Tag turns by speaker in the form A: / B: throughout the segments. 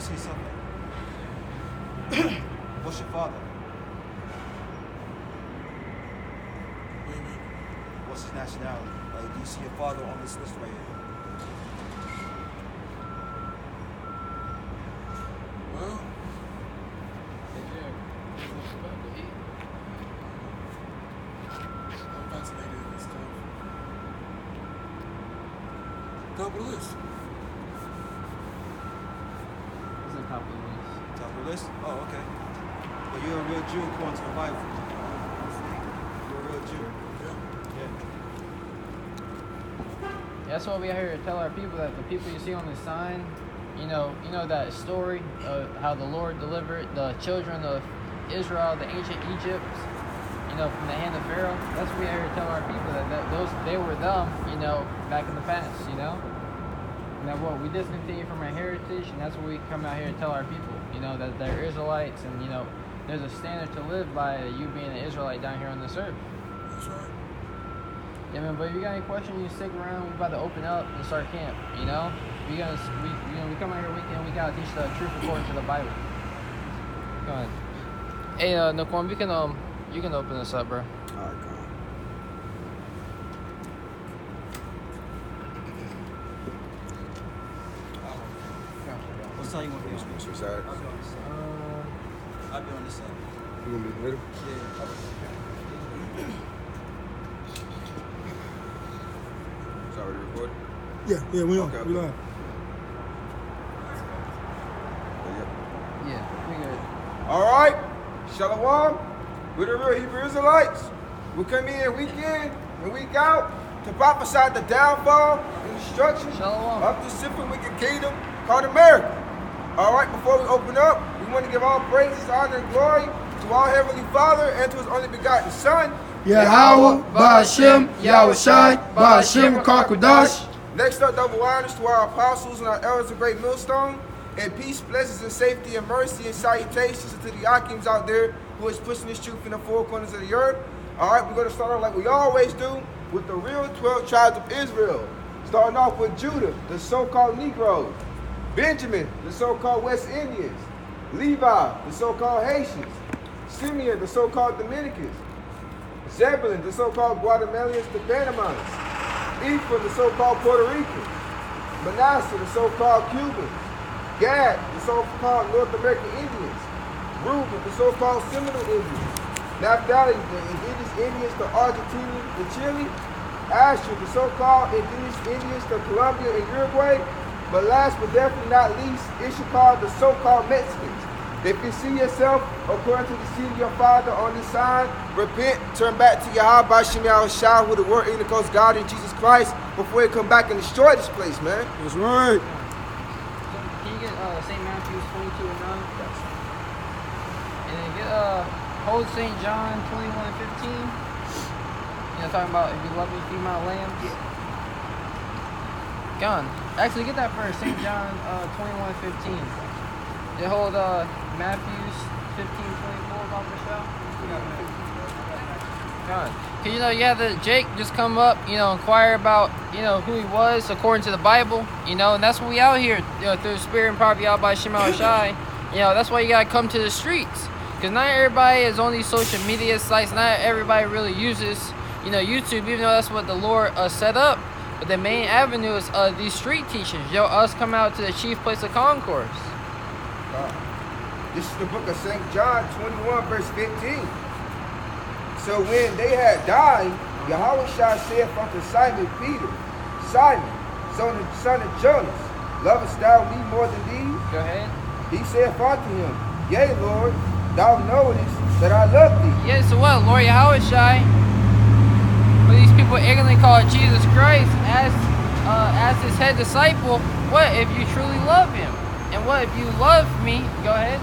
A: say something. What's your father?
B: What do you mean?
A: What's his nationality? Like, do you see your father on this list right here?
B: Well, I'm vaccinated and stuff. Top of the list.
C: It's a top of the list.
A: Top of the list? Oh, okay. But you're a real Jew according to the Bible. You're a real Jew.
B: Yeah.
C: That's why we are here to tell our people that the people you see on the sign, you know that story of how the Lord delivered the children of Israel, the ancient Egypt, from the hand of Pharaoh. That's what we are here to tell our people that they were them, back in the past, And that what we discontinue from our heritage, and that's what we come out here to tell our people, that they're Israelites, and there's a standard to live by, you being an Israelite down here on this earth.
B: That's right.
C: Yeah, man, but if you got any questions, you stick around. We're about to open up and start camp, We come out here week in, week out, teach the truth according to the Bible. Go ahead. Hey, Naquan, you can open this up, bro.
B: All right, go on.
A: What side you want to be on?
B: What's your side?
A: I'll be on this side. I'll be on this side.
B: You gonna be in the middle?
A: Yeah.
B: It's already recorded?
D: Yeah, we on.
B: Okay,
D: We live.
C: Yeah, we good.
E: All right, Shalom. We're the real Hebrew Israelites. We come in week in and week out to prophesy the downfall and destruction
C: Shalom.
E: of the sinful wicked kingdom called America. All right, before we open up, we want to give all praises, honor, and glory to our Heavenly Father and to His only begotten Son.
D: Yahweh, Ba'Hashem, Yahushai, Ba'Hashem, Karkudash.
E: Next up, double honors to our apostles and our elders of Great Millstone. And peace, blessings, and safety, and mercy, and salutations to the Akims out there who is pushing this truth in the four corners of the earth. All right, we're going to start off like we always do with the real 12 tribes of Israel. Starting off with Judah, the so-called Negroes. Benjamin, the so-called West Indians. Levi, the so-called Haitians. Simeon, the so-called Dominicans. Zebulun, the so-called Guatemalans, the Panamans. Ephraim, the so-called Puerto Ricans. Manasseh, the so-called Cubans. Gad, the so-called North American Indians. Reuben, the so-called Seminole Indians. Naphtali, the indigenous Indians to Argentina and Chile. Asher, the so-called indigenous Indians to Colombia and Uruguay. But last but definitely not least, Issachar, the so-called Mexicans. If you see yourself according to the seed of your father on this sign, repent, turn back to Yahweh Ba'Shem Yahushua, who the word indicates God in Jesus Christ, before you come back and destroy this place, man.
D: That's right.
C: Can you get St. Matthew's 22 and 9? And then get hold St. John 21 and 15. Talking about if you love me, feed my lambs. Go on. Actually, get that first. St. John 21 and 15. They hold Matthew's 15:24 about Michelle. God. Cause you have the Jake just come up, inquire about, who he was according to the Bible, and that's what we out here, through the Spirit and power out by Shema Shai. That's why you gotta come to the streets. Cause not everybody is on these social media sites. Not everybody really uses, YouTube, even though that's what the Lord set up. But the main avenue is these street teachings. Us come out to the chief place of concourse.
E: This is the book of St. John 21, verse 15. So when they had died, Yahweh said unto Simon Peter, Simon, son of Jonas, lovest thou me more than these?
C: Go ahead.
E: He said unto him, Yea, Lord, thou knowest that I love thee.
C: Yeah, so what, Lord Yahweh but these people ignorantly call Jesus Christ as his head disciple. What if you truly love him? And what if you love me? Go ahead.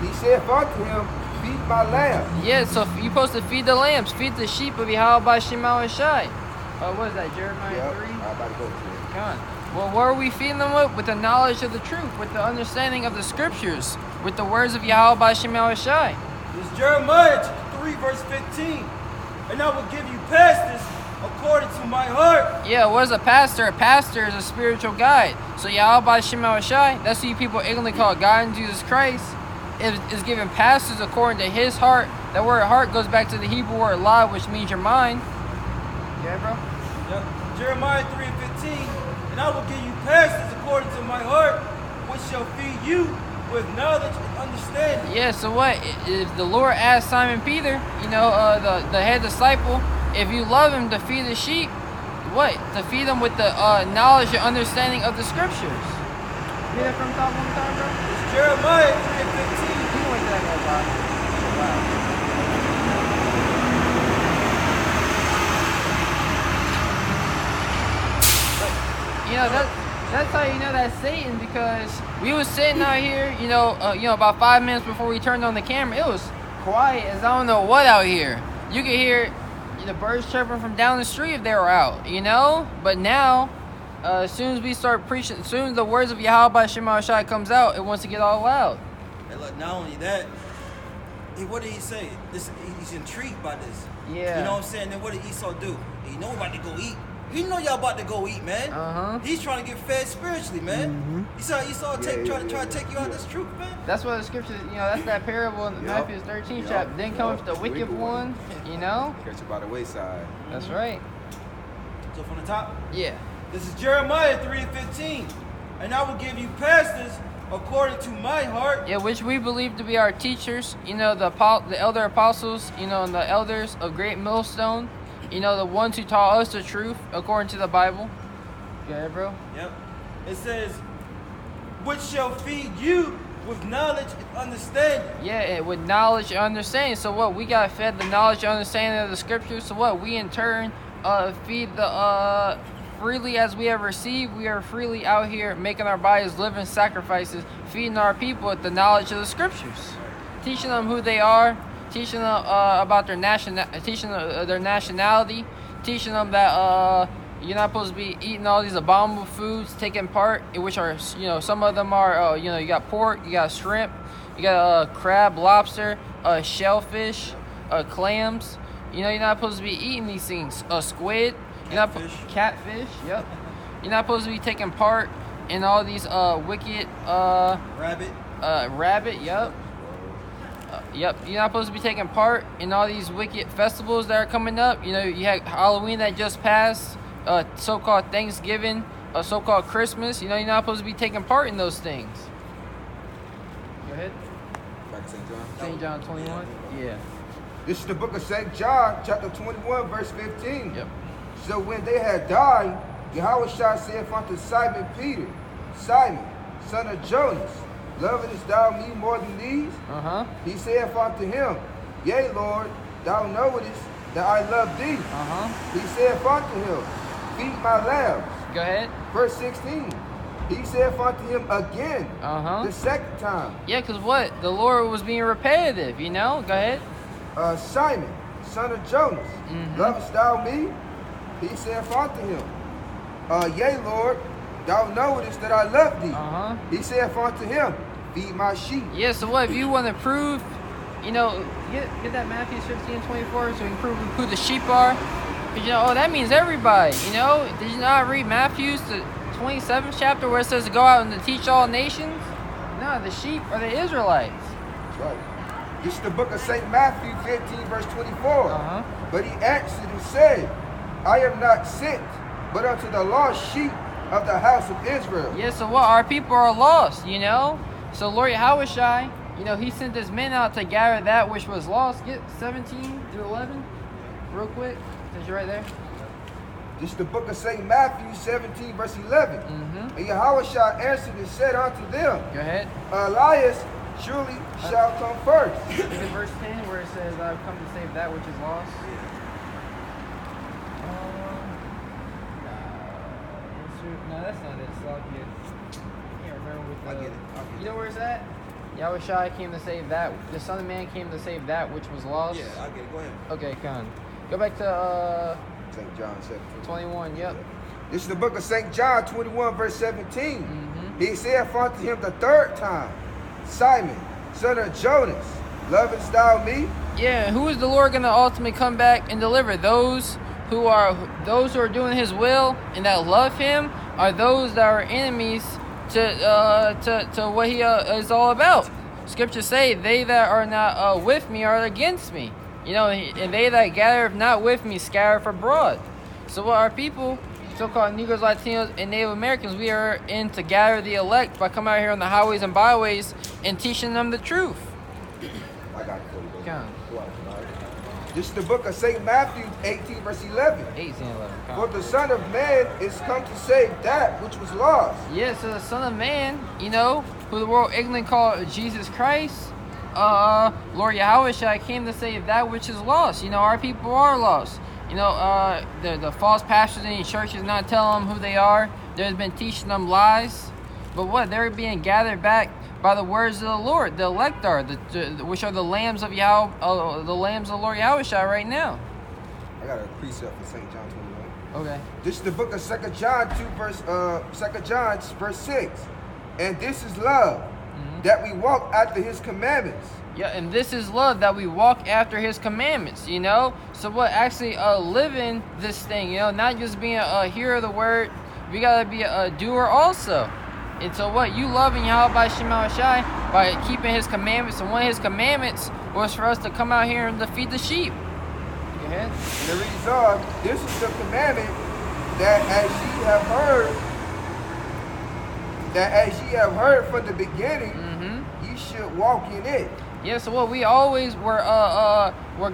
E: He said unto him, feed my lambs.
C: Yeah, so you're supposed to feed the lambs, feed the sheep of Yahweh by Shema and Shai. What is that, Jeremiah 3?
E: I'm about to go to it.
C: Come on. Well, what are we feeding them with? With the knowledge of the truth, with the understanding of the scriptures, with the words of Yahweh by Shema and Shai.
F: It's Jeremiah chapter 3, verse 15. And I will give you pastors according to my heart.
C: Yeah, what is a pastor? A pastor is a spiritual guide. So Yahweh Shem Shai, that's who you people ignorantly call God in Jesus Christ, is given pastors according to his heart. That word heart goes back to the Hebrew word la, which means your mind. Yeah, bro?
A: Yep. Jeremiah 3:15. And I will give you pastors according to my heart, which shall feed you with knowledge and understanding.
C: Yeah, so what? If the Lord asked Simon Peter, the head disciple, if you love him to feed the sheep, what? To feed them with the knowledge and understanding of the scriptures. Read that from top one time, bro?
A: It's Jeremiah 3:15.
C: You can wait till that goes by. Wow. That's how you know that's Satan, because we was sitting out here, about 5 minutes before we turned on the camera. It was quiet as I don't know what out here. You could hear the birds chirping from down the street if they were out, But now, as soon as we start preaching, as soon as the words of Yahweh Shema Shai comes out, it wants to get all loud.
A: And look, not only that, what did he say? He's intrigued by this.
C: Yeah.
A: You know what I'm saying? Then what did Esau do? He know about to go eat. He know y'all about to go eat, man. He's trying to get fed spiritually, man. You saw Esau try to take you out of this truth, man.
C: That's what the scriptures, that's that parable in Matthew 13 chapter. Then comes the wicked one,
B: Catch you by the wayside.
C: That's right.
A: So from the top,
C: Yeah.
A: this is Jeremiah 3:15. And I will give you pastors according to my heart.
C: Yeah, which we believe to be our teachers, the elder apostles, and the elders of Great Millstone, the ones who taught us the truth according to the Bible. Yeah, bro?
A: Yep. It says, which shall feed you with knowledge and understanding.
C: Yeah, with knowledge and understanding. So what? We got fed the knowledge and understanding of the scriptures. So what? We in turn feed the freely as we have received. We are freely out here making our bodies living sacrifices, feeding our people with the knowledge of the scriptures, teaching them who they are, teaching them about their nationality, teaching them that you're not supposed to be eating all these abominable foods, taking part in which are, some of them are, you got pork, you got shrimp, you got crab, lobster, shellfish, clams. You're not supposed to be eating these things. Squid, catfish. Yep. You're not supposed to be taking part in all these wicked rabbit. Yep. Yep, you're not supposed to be taking part in all these wicked festivals that are coming up. You had Halloween that just passed, so-called Thanksgiving, so-called Christmas. You're not supposed to be taking part in those things. Go ahead.
B: Back to St. John.
C: St. John 21? Yeah.
E: This is the book of St. John, chapter 21, verse 15.
C: Yep.
E: So when they had died, Yahweh said unto Simon Peter, Simon, son of Jonas, lovest thou me more than these? He saith unto him, Yea, Lord, thou knowest that I love thee. He saith unto him, Feed my lambs.
C: Go ahead.
E: Verse 16. He saith unto him again, the second time.
C: Yeah, because what? The Lord was being repetitive, Go ahead.
E: Simon, son of Jonas, lovest thou me? He saith unto him, Yea, Lord, thou knowest that I love thee. He saith unto him, Feed my sheep.
C: Yeah, so what? If you want to prove, get that Matthew 15:24 so you can prove who the sheep are. Because, that means everybody, Did you not read Matthew's, the 27th chapter, where it says to go out and to teach all nations? No, the sheep are the Israelites.
E: That's right. This is the book of St. Matthew 15, verse 24. But he answered and said, I am not sent, but unto the lost sheep of the house of Israel.
C: Yeah, so what? Our people are lost, So Lord Yahushai, he sent his men out to gather that which was lost. Get 17 through 11 real quick, since you're right there.
E: This is the book of St. Matthew 17, verse 11. And Yahushua answered and said unto them,
C: Go ahead.
E: Elias surely shall come first.
C: Look at verse 10 where it says, I've come to save that which is lost. No, that's not it. So I can't remember with the...
A: I get it.
C: You know where it's at? Yahushua came to save that. The Son of Man came to save that which was lost.
A: Yeah, I get it. Go ahead.
C: Okay, come on. Go back to
E: St. John 17.
C: 21, yep.
E: This is the book of St. John 21, verse 17. He saith unto him the third time, Simon, son of Jonas, lovest thou me?
C: Yeah, who is the Lord going to ultimately come back and deliver? Those those who are doing His will and that love Him are those that are enemies to what He is all about. Scriptures say, "They that are not with me are against me." You know, and they that gather not with me scatter abroad. So what our people, so-called Negroes, Latinos, and Native Americans, we are in to gather the elect by coming out here on the highways and byways and teaching them the truth.
B: I got it for you, baby.
C: Come.
B: Go out, all right.
E: This is the book of St. Matthew 18 verse 11.
C: 18:11.
E: For the Son of Man is come to save that which was lost.
C: Yeah, so the Son of Man, you know, who the world ignorantly called Jesus Christ, Lord Yahweh came to save that which is lost. You know, our people are lost. You know, the false pastors in these churches not telling them who they are. There's been teaching them lies. But what? They're being gathered back by the words of the Lord. The elect are, which are the lambs of Yahweh, the lambs of the Lord Yahweh right now.
B: I got a precept for St. John 21.
C: Okay.
E: This is the book of 2 John 2 John verse 6. And this is love, that we walk after His commandments.
C: Yeah, and this is love, that we walk after His commandments, you know? So what, actually living this thing, you know, not just being a hearer of the word, we gotta be a doer also. And so what, you loving Yahweh by Shema Shai by keeping His commandments, and one of His commandments was for us to come out here and defeat the sheep. Go ahead.
E: And the reasons are, this is the commandment that as ye have heard from the beginning, ye should walk in it.
C: Yeah, so what, we always were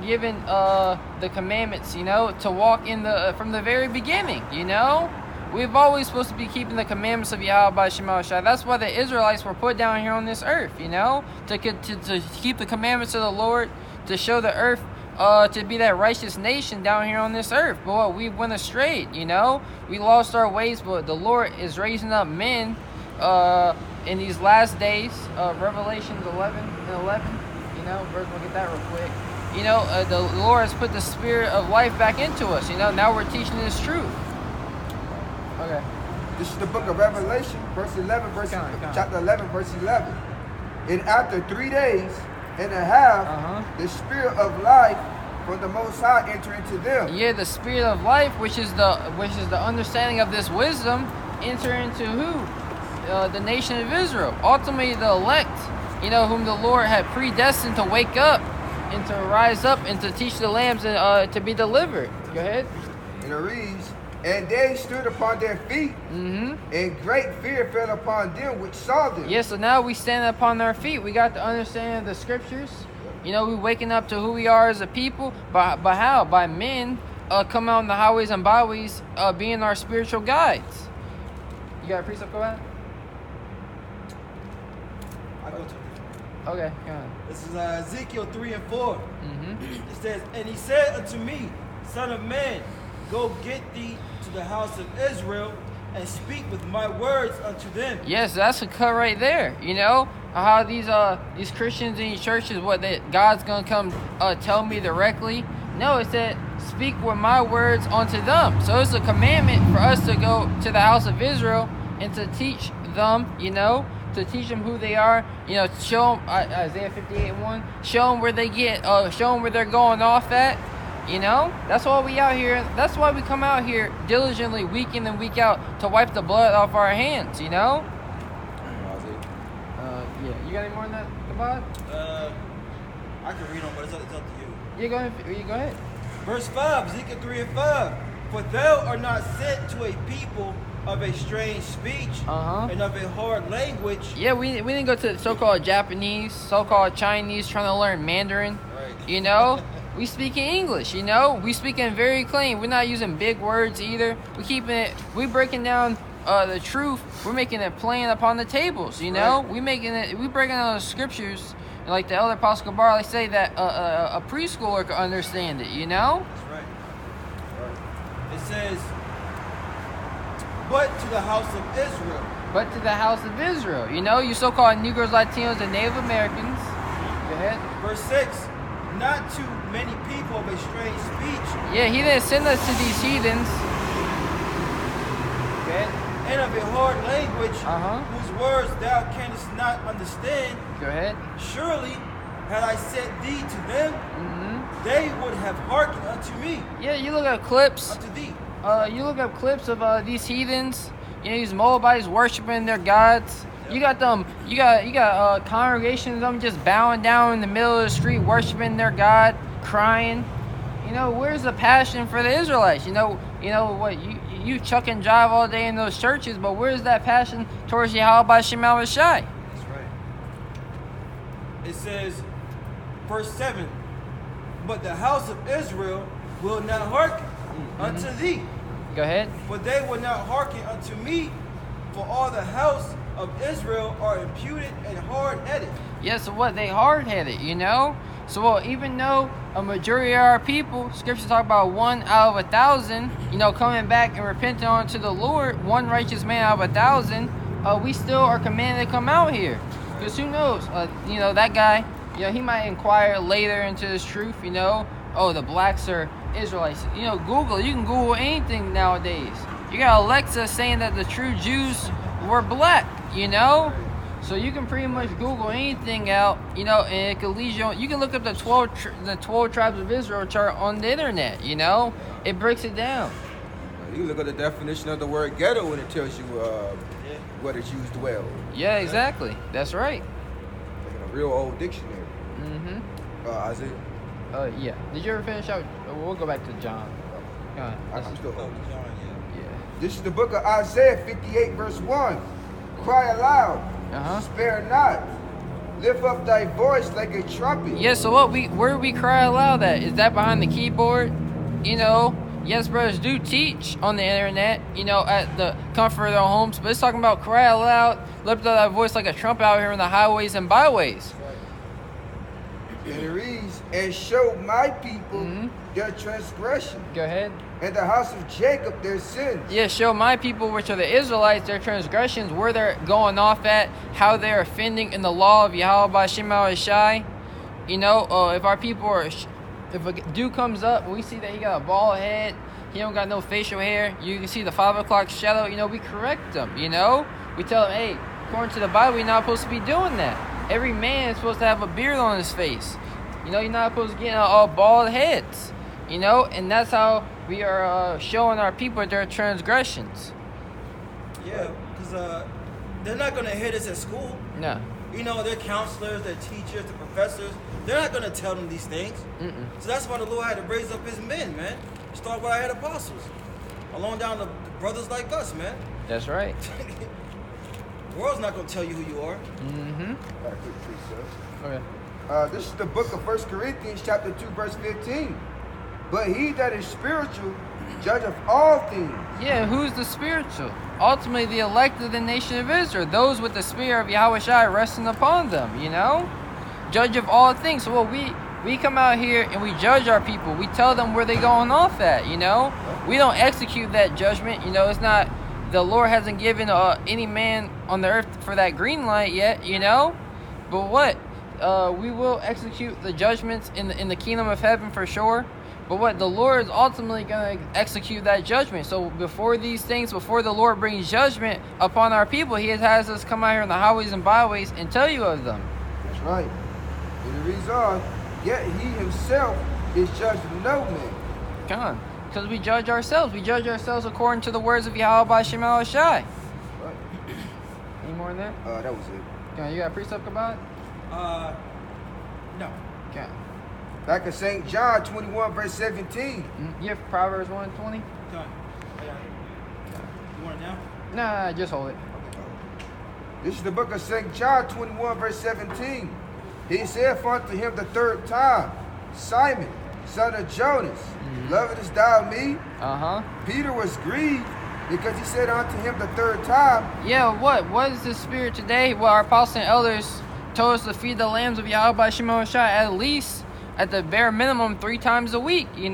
C: given the commandments, you know, to walk in from the very beginning, you know? We've always supposed to be keeping the commandments of Yahweh by Shema Shai. That's why the Israelites were put down here on this earth, you know? To keep the commandments of the Lord, to show the earth to be that righteous nation down here on this earth. But what, we went astray, you know? We lost our ways, but the Lord is raising up men in these last days. Revelations 11 and 11, you know? First, we'll get that real quick. You know, the Lord has put the spirit of life back into us, you know? Now we're teaching this truth. Okay.
E: This is the book of Revelation, chapter 11, verse 11. And after 3 days and a half, the spirit of life from the Most High enter into them.
C: Yeah, the spirit of life, which is the understanding of this wisdom, enter into who? The nation of Israel. Ultimately, the elect, you know, whom the Lord had predestined to wake up and to rise up and to teach the lambs and to be delivered. Go ahead.
E: And it reads, and they stood upon their feet, and great fear fell upon them which saw them.
C: Yeah, so now we stand upon our feet. We got the understanding of the scriptures. You know, we waking up to who we are as a people. By how? By men come out on the highways and byways, being our spiritual guides. You got a precept for that?
A: I go to it.
C: Okay, go on.
A: This is Ezekiel 3 and 4. It says, and he said unto me, Son of man, go get thee to the house of Israel and speak with my words unto them.
C: Yes, that's a cut right there. You know how these Christians in these churches, that God's gonna come tell me directly. No, it said speak with my words unto them. So it's a commandment for us to go to the house of Israel and to teach them. You know, to teach them who they are. You know, show them Isaiah 58:1. Show them where they show them where they're going off at. You know, that's why we out here. That's why we come out here diligently, week in and week out, to wipe the blood off our hands. You know. Yeah. You got any more on that, Kabad?
A: I can read them, but it's up to you.
C: You go ahead.
A: Verse 5, Ezekiel 3 and 5. For thou art not sent to a people of a strange speech and of a hard language.
C: Yeah, we didn't go to so-called Japanese, so-called Chinese, trying to learn Mandarin.
A: Right.
C: You know. We speak in English, you know. We speaking very clean. We're not using big words either. We breaking down the truth. We're making it plain upon the tables, you know. Right. We breaking down the scriptures, like the elder Apostle Gabar, they say that a preschooler can understand it, you know.
A: That's right. It says, but to the house of Israel.
C: But to the house of Israel, you know, you so-called Negroes, Latinos, and Native Americans. Go ahead.
A: Verse 6. Not to many people of a strange speech.
C: Yeah, he didn't send us to these heathens.
A: Okay. And of a hard language, whose words thou canst not understand.
C: Go ahead.
A: Surely had I sent thee to them, they would have hearkened unto me.
C: Yeah, you look at clips.
A: Unto thee.
C: You look up clips of these heathens, these Moabites worshiping their gods. You got them. You got congregations of them just bowing down in the middle of the street, worshiping their God, crying. Where's the passion for the Israelites? What you chuck and jive all day in those churches, but where's that passion towards Yahweh B'Shem Yahweh Shai?
A: That's right. It says, verse 7, but the house of Israel will not hearken unto thee.
C: Go ahead.
A: For they will not hearken unto me, for all the house of Israel are imputed and hard-headed.
C: Yeah, so what? They hard-headed, So even though a majority of our people, scriptures talk about 1 out of 1,000, coming back and repenting unto the Lord, one righteous man out of 1,000, we still are commanded to come out here. Because who knows? That guy, he might inquire later into this truth, the blacks are Israelites. Google, you can Google anything nowadays. You got Alexa saying that the true Jews were black, So you can pretty much Google anything out, and it can lead you on. You can look up the 12 tribes of Israel chart on the internet, It breaks it down.
E: You can look at the definition of the word ghetto and it tells you where the Jews dwell.
C: Yeah, exactly. That's right.
E: Like in a real old dictionary.
C: Mm-hmm.
E: Isaiah?
C: Yeah. Did you ever finish out? We'll go back to John. Go ahead.
E: I'm still holding.
C: Yeah.
E: This is the book of Isaiah 58 verse 1. Cry aloud, spare not, lift up thy voice like a trumpet.
C: Yeah, so where we cry aloud at? Is that behind the keyboard? Yes, brothers do teach on the internet, at the comfort of their homes, but it's talking about cry aloud, lift up thy voice like a trumpet out here in the highways and byways.
E: And it reads, and show my people their transgression.
C: Go ahead.
E: And the house of Jacob their sins.
C: Yeah, show my people, which are the Israelites, their transgressions, where they're going off at, how they're offending in the law of Yahweh B'Shem Yahweh Shai. If our people are, if a dude comes up and we see that he got a bald head, he don't got no facial hair, you can see the 5 o'clock shadow, we correct them, We tell them, hey, according to the Bible, you're not supposed to be doing that. Every man is supposed to have a beard on his face. You're not supposed to get all bald heads. And that's how we are showing our people their transgressions.
A: Yeah, because they're not going to hear this at school.
C: No.
A: Their counselors, their teachers, the professors, they're not going to tell them these things. So that's why the Lord had to raise up his men, man. Start with our head apostles. Along down to brothers like us, man.
C: That's right.
A: The world's not going to tell you who you are.
E: Got a quick precept.
C: Okay.
E: This is the book of 1 Corinthians chapter 2 verse 15. But he that is spiritual, judge of all things.
C: Yeah, who's the spiritual? Ultimately, the elect of the nation of Israel, those with the spirit of Yahweh Shai resting upon them, Judge of all things. So we come out here and we judge our people. We tell them where they going off at, We don't execute that judgment, It's not, the Lord hasn't given any man on the earth for that green light yet, But what? We will execute the judgments in the kingdom of heaven for sure. But what? The Lord is ultimately going to execute that judgment. So before the Lord brings judgment upon our people, he has us come out here in the highways and byways and tell you of them.
E: That's right. And it reads on, yet he himself is judged no man.
C: Come on. Because we judge ourselves. We judge ourselves according to the words of Yahweh B'Shem Yahweh Shai.
E: Right.
C: Any more than that?
E: That was it.
C: Come on, you got a precept about it?
A: No.
C: Okay.
E: Back in St. John 21 verse 17.
C: You have Proverbs 1:20?
A: Come on. You want it now?
C: Nah, just hold it.
E: This is the book of St. John 21 verse 17. He saith unto him the third time, Simon, son of Jonas, lovest thou me? Peter was grieved because he said unto him the third time.
C: Yeah, what is the spirit today? Well, our apostles and elders told us to feed the lambs of Yahweh B'Shem Yahweh Shai at least, at the bare minimum, 3 times a week, feed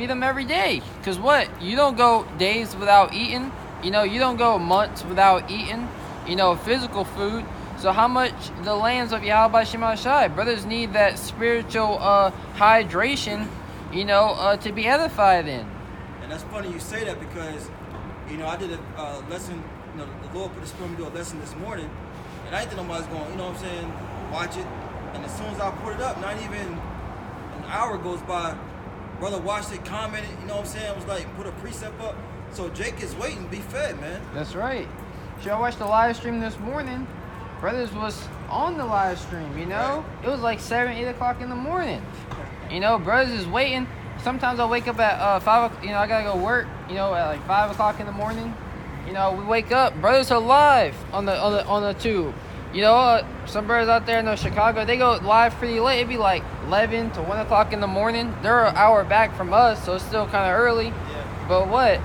C: them every day. Because what? You don't go days without eating. You don't go months without eating, physical food. So how much the lambs of Yahweh B'Shem Yahweh Shai? Brothers need that spiritual hydration, to be edified in.
A: And that's funny you say that because, I did a lesson, the Lord put a spirit in me to do a lesson this morning, and I didn't think nobody's going, watch it. And as soon as I put it up, not even an hour goes by, brother watched it, commented, you know what I'm saying? Was like, put a precept up. So Jake is waiting to be fed, man.
C: That's right. Should I watch the live stream this morning? Brothers was on the live stream, you know? It was like 7, 8 o'clock in the morning. You know, brothers is waiting. Sometimes I wake up at 5 o'clock, you know, I gotta go work, you know, at like 5 o'clock in the morning. You know, we wake up, brothers are live on the tube. You know, some brothers out there in Chicago, they go live pretty late. It'd be like 11 to 1 o'clock in the morning. They're an hour back from us, so it's still kind of early.
A: Yeah.
C: But what?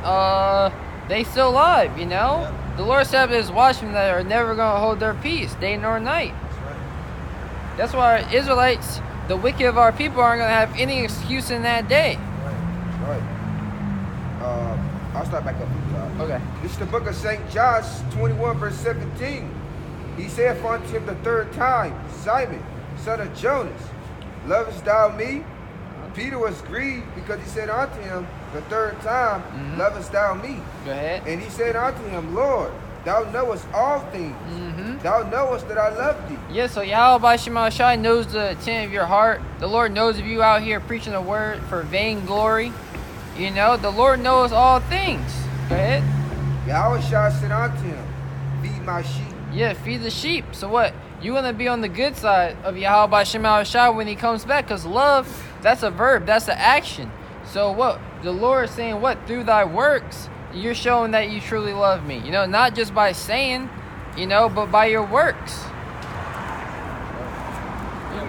C: They still live, you know?
A: Yep.
C: The Lord said there's watchmen that are never going to hold their peace, day nor night.
A: That's right.
C: That's why Israelites, the wicked of our people, aren't going to have any excuse in that day.
E: Right. I'll start back up with you.
C: Okay.
E: This is the book of St. John 21, verse 17. He saith unto him the third time, Simon, son of Jonas, lovest thou me? Peter was grieved because he said unto him the third time, lovest thou me?
C: Go ahead.
E: And he said unto him, Lord, thou knowest all things. Thou knowest that I love thee.
C: Yeah, so Yahweh Shema Shai knows the intent of your heart. The Lord knows of you out here preaching the word for vain glory. You know, the Lord knows all things. Go ahead.
E: Yahweh said unto him, feed my sheep.
C: Yeah, feed the sheep. So what? You want to be on the good side of Yahweh Shema Shai when he comes back, because love, that's a verb, that's an action. So what? The Lord is saying what? Through thy works, you're showing that you truly love me. You know, not just by saying, you know, but by your works.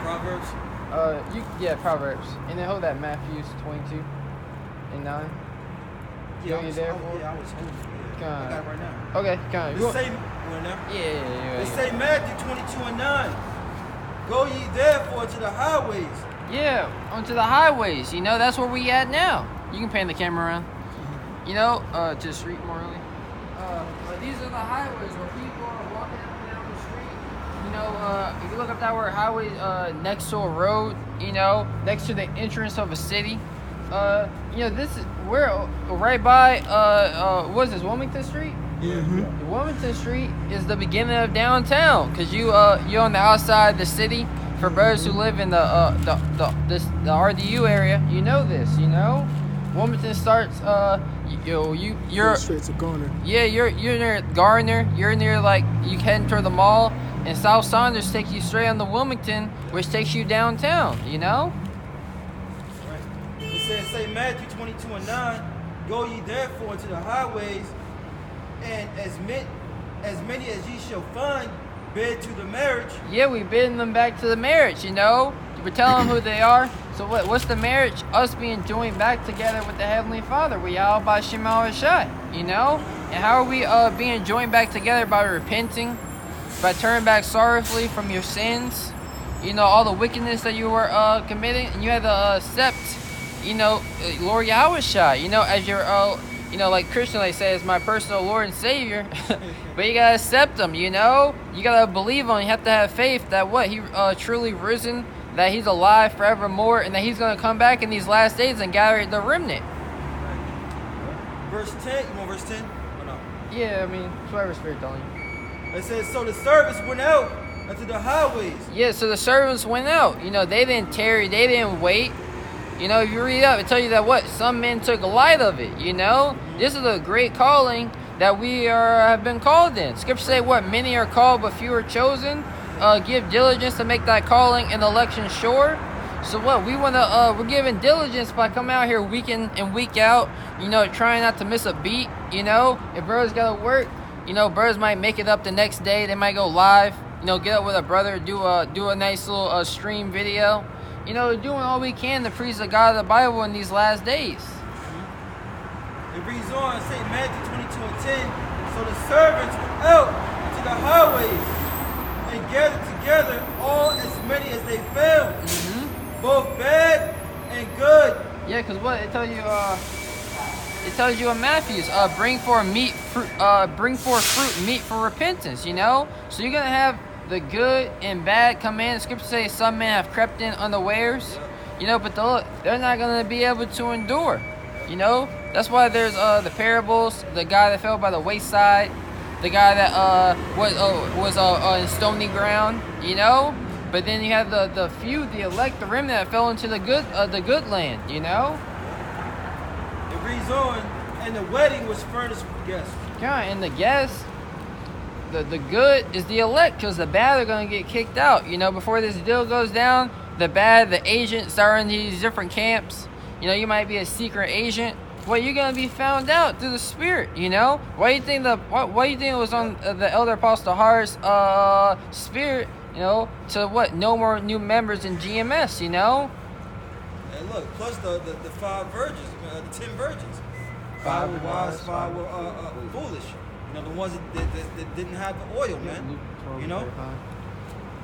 A: Proverbs.
C: Proverbs. And then hold that Matthew 22 and 9.
A: Yeah,
C: you there?
A: I was holding it. Yeah. I got it right now.
C: Okay, kind
A: It
C: of.
A: say, well, now.
C: Yeah.
A: It say Matthew 22 and 9. Go ye therefore to the highways.
C: Yeah, onto the highways. You know, that's where we at now. You can pan the camera around. You know, to the street more really. But these are the highways where people are walking up and down the street. You know, if you look up that word highway next to a road, you know, next to the entrance of a city. You know, we're right by what is this, Wilmington Street? Wilmington Street is the beginning of downtown, because you're on the outside of the city. For brothers who live in the RDU area, you know this. You know, Wilmington starts. You're
D: straight to Garner.
C: Yeah, you're near Gardner. You're near, like, you heading toward the mall, and South Saunders takes you straight on to Wilmington, which takes you downtown. You know.
A: Right. It say Matthew 22 and 9. Go ye therefore into the highways, and as many as ye shall find, bid to the marriage.
C: Yeah, we bidding them back to the marriage, you know? We're telling them who they are. So what's the marriage? Us being joined back together with the Heavenly Father. We all by Shema Shai, you know? And how are we being joined back together? By repenting, by turning back sorrowfully from your sins, you know, all the wickedness that you were committing, and you had to accept, you know, Lord Yahweh Shai, you know, as your you know, like Christian, they say, is my personal Lord and Savior. But you gotta accept him, you know? You gotta believe him. You have to have faith that what? He truly risen, that he's alive forevermore, and that he's gonna come back in these last days and gather the remnant.
A: Verse 10. You want verse 10? Or no?
C: Yeah, I mean, it's whatever Spirit telling you.
A: It says, so the servants went out unto the highways.
C: Yeah, so the servants went out. You know, they didn't tarry, they didn't wait. You know, if you read up, it tell you that what? Some men took light of it, you know? This is a great calling that we have been called in. Scripture say what? Many are called, but few are chosen. Give diligence to make that calling and election sure. So what? We want to, we're giving diligence by coming out here week in and week out, you know, trying not to miss a beat, you know? If brothers got to work, you know, brothers might make it up the next day. They might go live, you know, get up with a brother, do a nice little stream video. You know, doing all we can to preach the God of the Bible in these last days.
A: It reads on, St. Matthew 22 and 10. So the servants went out into the highways and gathered together all as many as they found, both bad and good.
C: Yeah, because what it tells you, it tells you in Matthew's, bring forth fruit meet for repentance. You know, so you're gonna have the good and bad come in. The scripture says some men have crept in unawares, you know, but they're not going to be able to endure, you know. That's why there's the parables, the guy that fell by the wayside, the guy that was in stony ground, you know. But then you have the few, the elect, the remnant that fell into the good land, you know?
A: It reads on, and the wedding was furnished with guests.
C: Yeah, and the guests, the good is the elect, because the bad are going to get kicked out. You know, before this deal goes down, the bad, the agents are in these different camps. You know, you might be a secret agent. Well, you're going to be found out through the Spirit, you know? Why do you think it was on the Elder Apostle Hart's spirit, you know, to what? No more new members in GMS, you know?
A: And look, plus the 5 virgins, the 10 virgins. 5 were wise, 5 were foolish. You know, the ones that didn't have the oil, man. You know?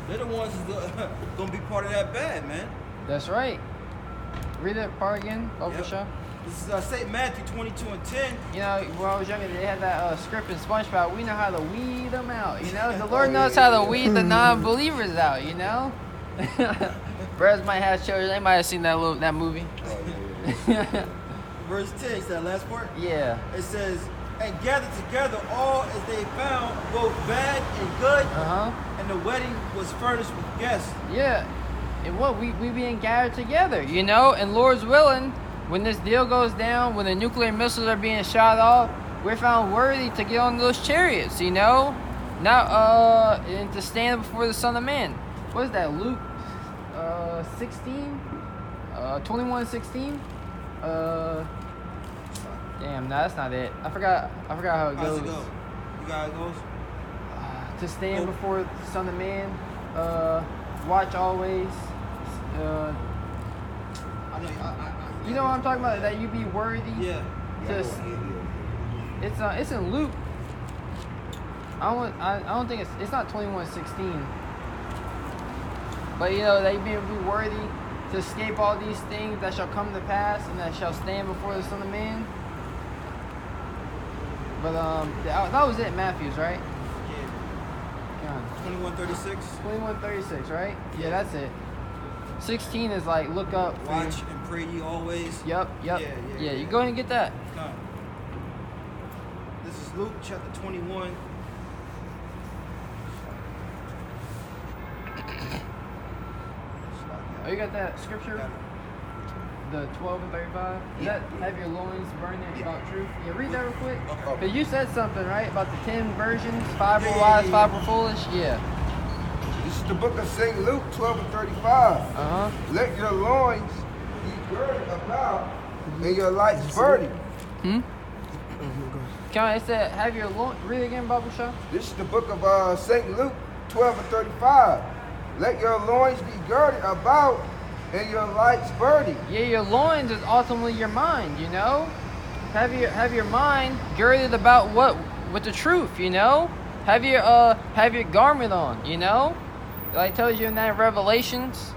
A: They're the ones that's going to be part of that bad, man.
C: That's right. Read that part again, Official.
A: This is St. Matthew 22 and 10.
C: You know, when I was younger, they had that script in SpongeBob. We know how to weed them out, you know? The Lord knows how to weed the non-believers out, you know? Brothers might have children. They might have seen that movie.
A: Verse 10, is that last part?
C: Yeah.
A: It says, and gathered together all as they found, both bad and good. And the wedding was furnished with guests.
C: Yeah. And what? We being gathered together, you know? And Lord's willing, when this deal goes down, when the nuclear missiles are being shot off, we're found worthy to get on those chariots, you know? Now, and to stand before the Son of Man. What is that, Luke 16? 21:16? Damn, no, that's not it. I forgot how it goes.
A: How's it go? You got how it goes?
C: To stand before the Son of Man, watch always. You know what I'm talking about? That you be worthy.
A: Yeah.
C: It's in Luke. I don't think it's not 21:16. But you know, that you be worthy to escape all these things that shall come to pass and that shall stand before the Son of Man. But that was it, Matthews, right?
A: Yeah. 21:36.
C: 21:36, right? Yeah, that's it. 16 is like look up.
A: Watch and pray ye always.
C: Yep. Yeah, you go ahead and get that.
A: Come. This is Luke chapter 21.
C: Oh, you got that scripture? The 12 and 35? Is that have your loins burning about truth? Yeah, read that real quick. Because you said something, right? About the 10 virgins, 5 were wise, 5 were foolish? Yeah.
E: This is the book of St. Luke 12 and 35. Let your loins be girded about and your lights burning.
C: It said, have your loins. Read it again, Baba Shah.
E: This is the book of St. Luke 12 and 35. Let your loins be girded about and your lights burning. Yeah,
C: your loins is ultimately your mind, you know? Have your mind girded about what? With the truth, you know? Have your garment on, you know? Like tells you in that Revelations,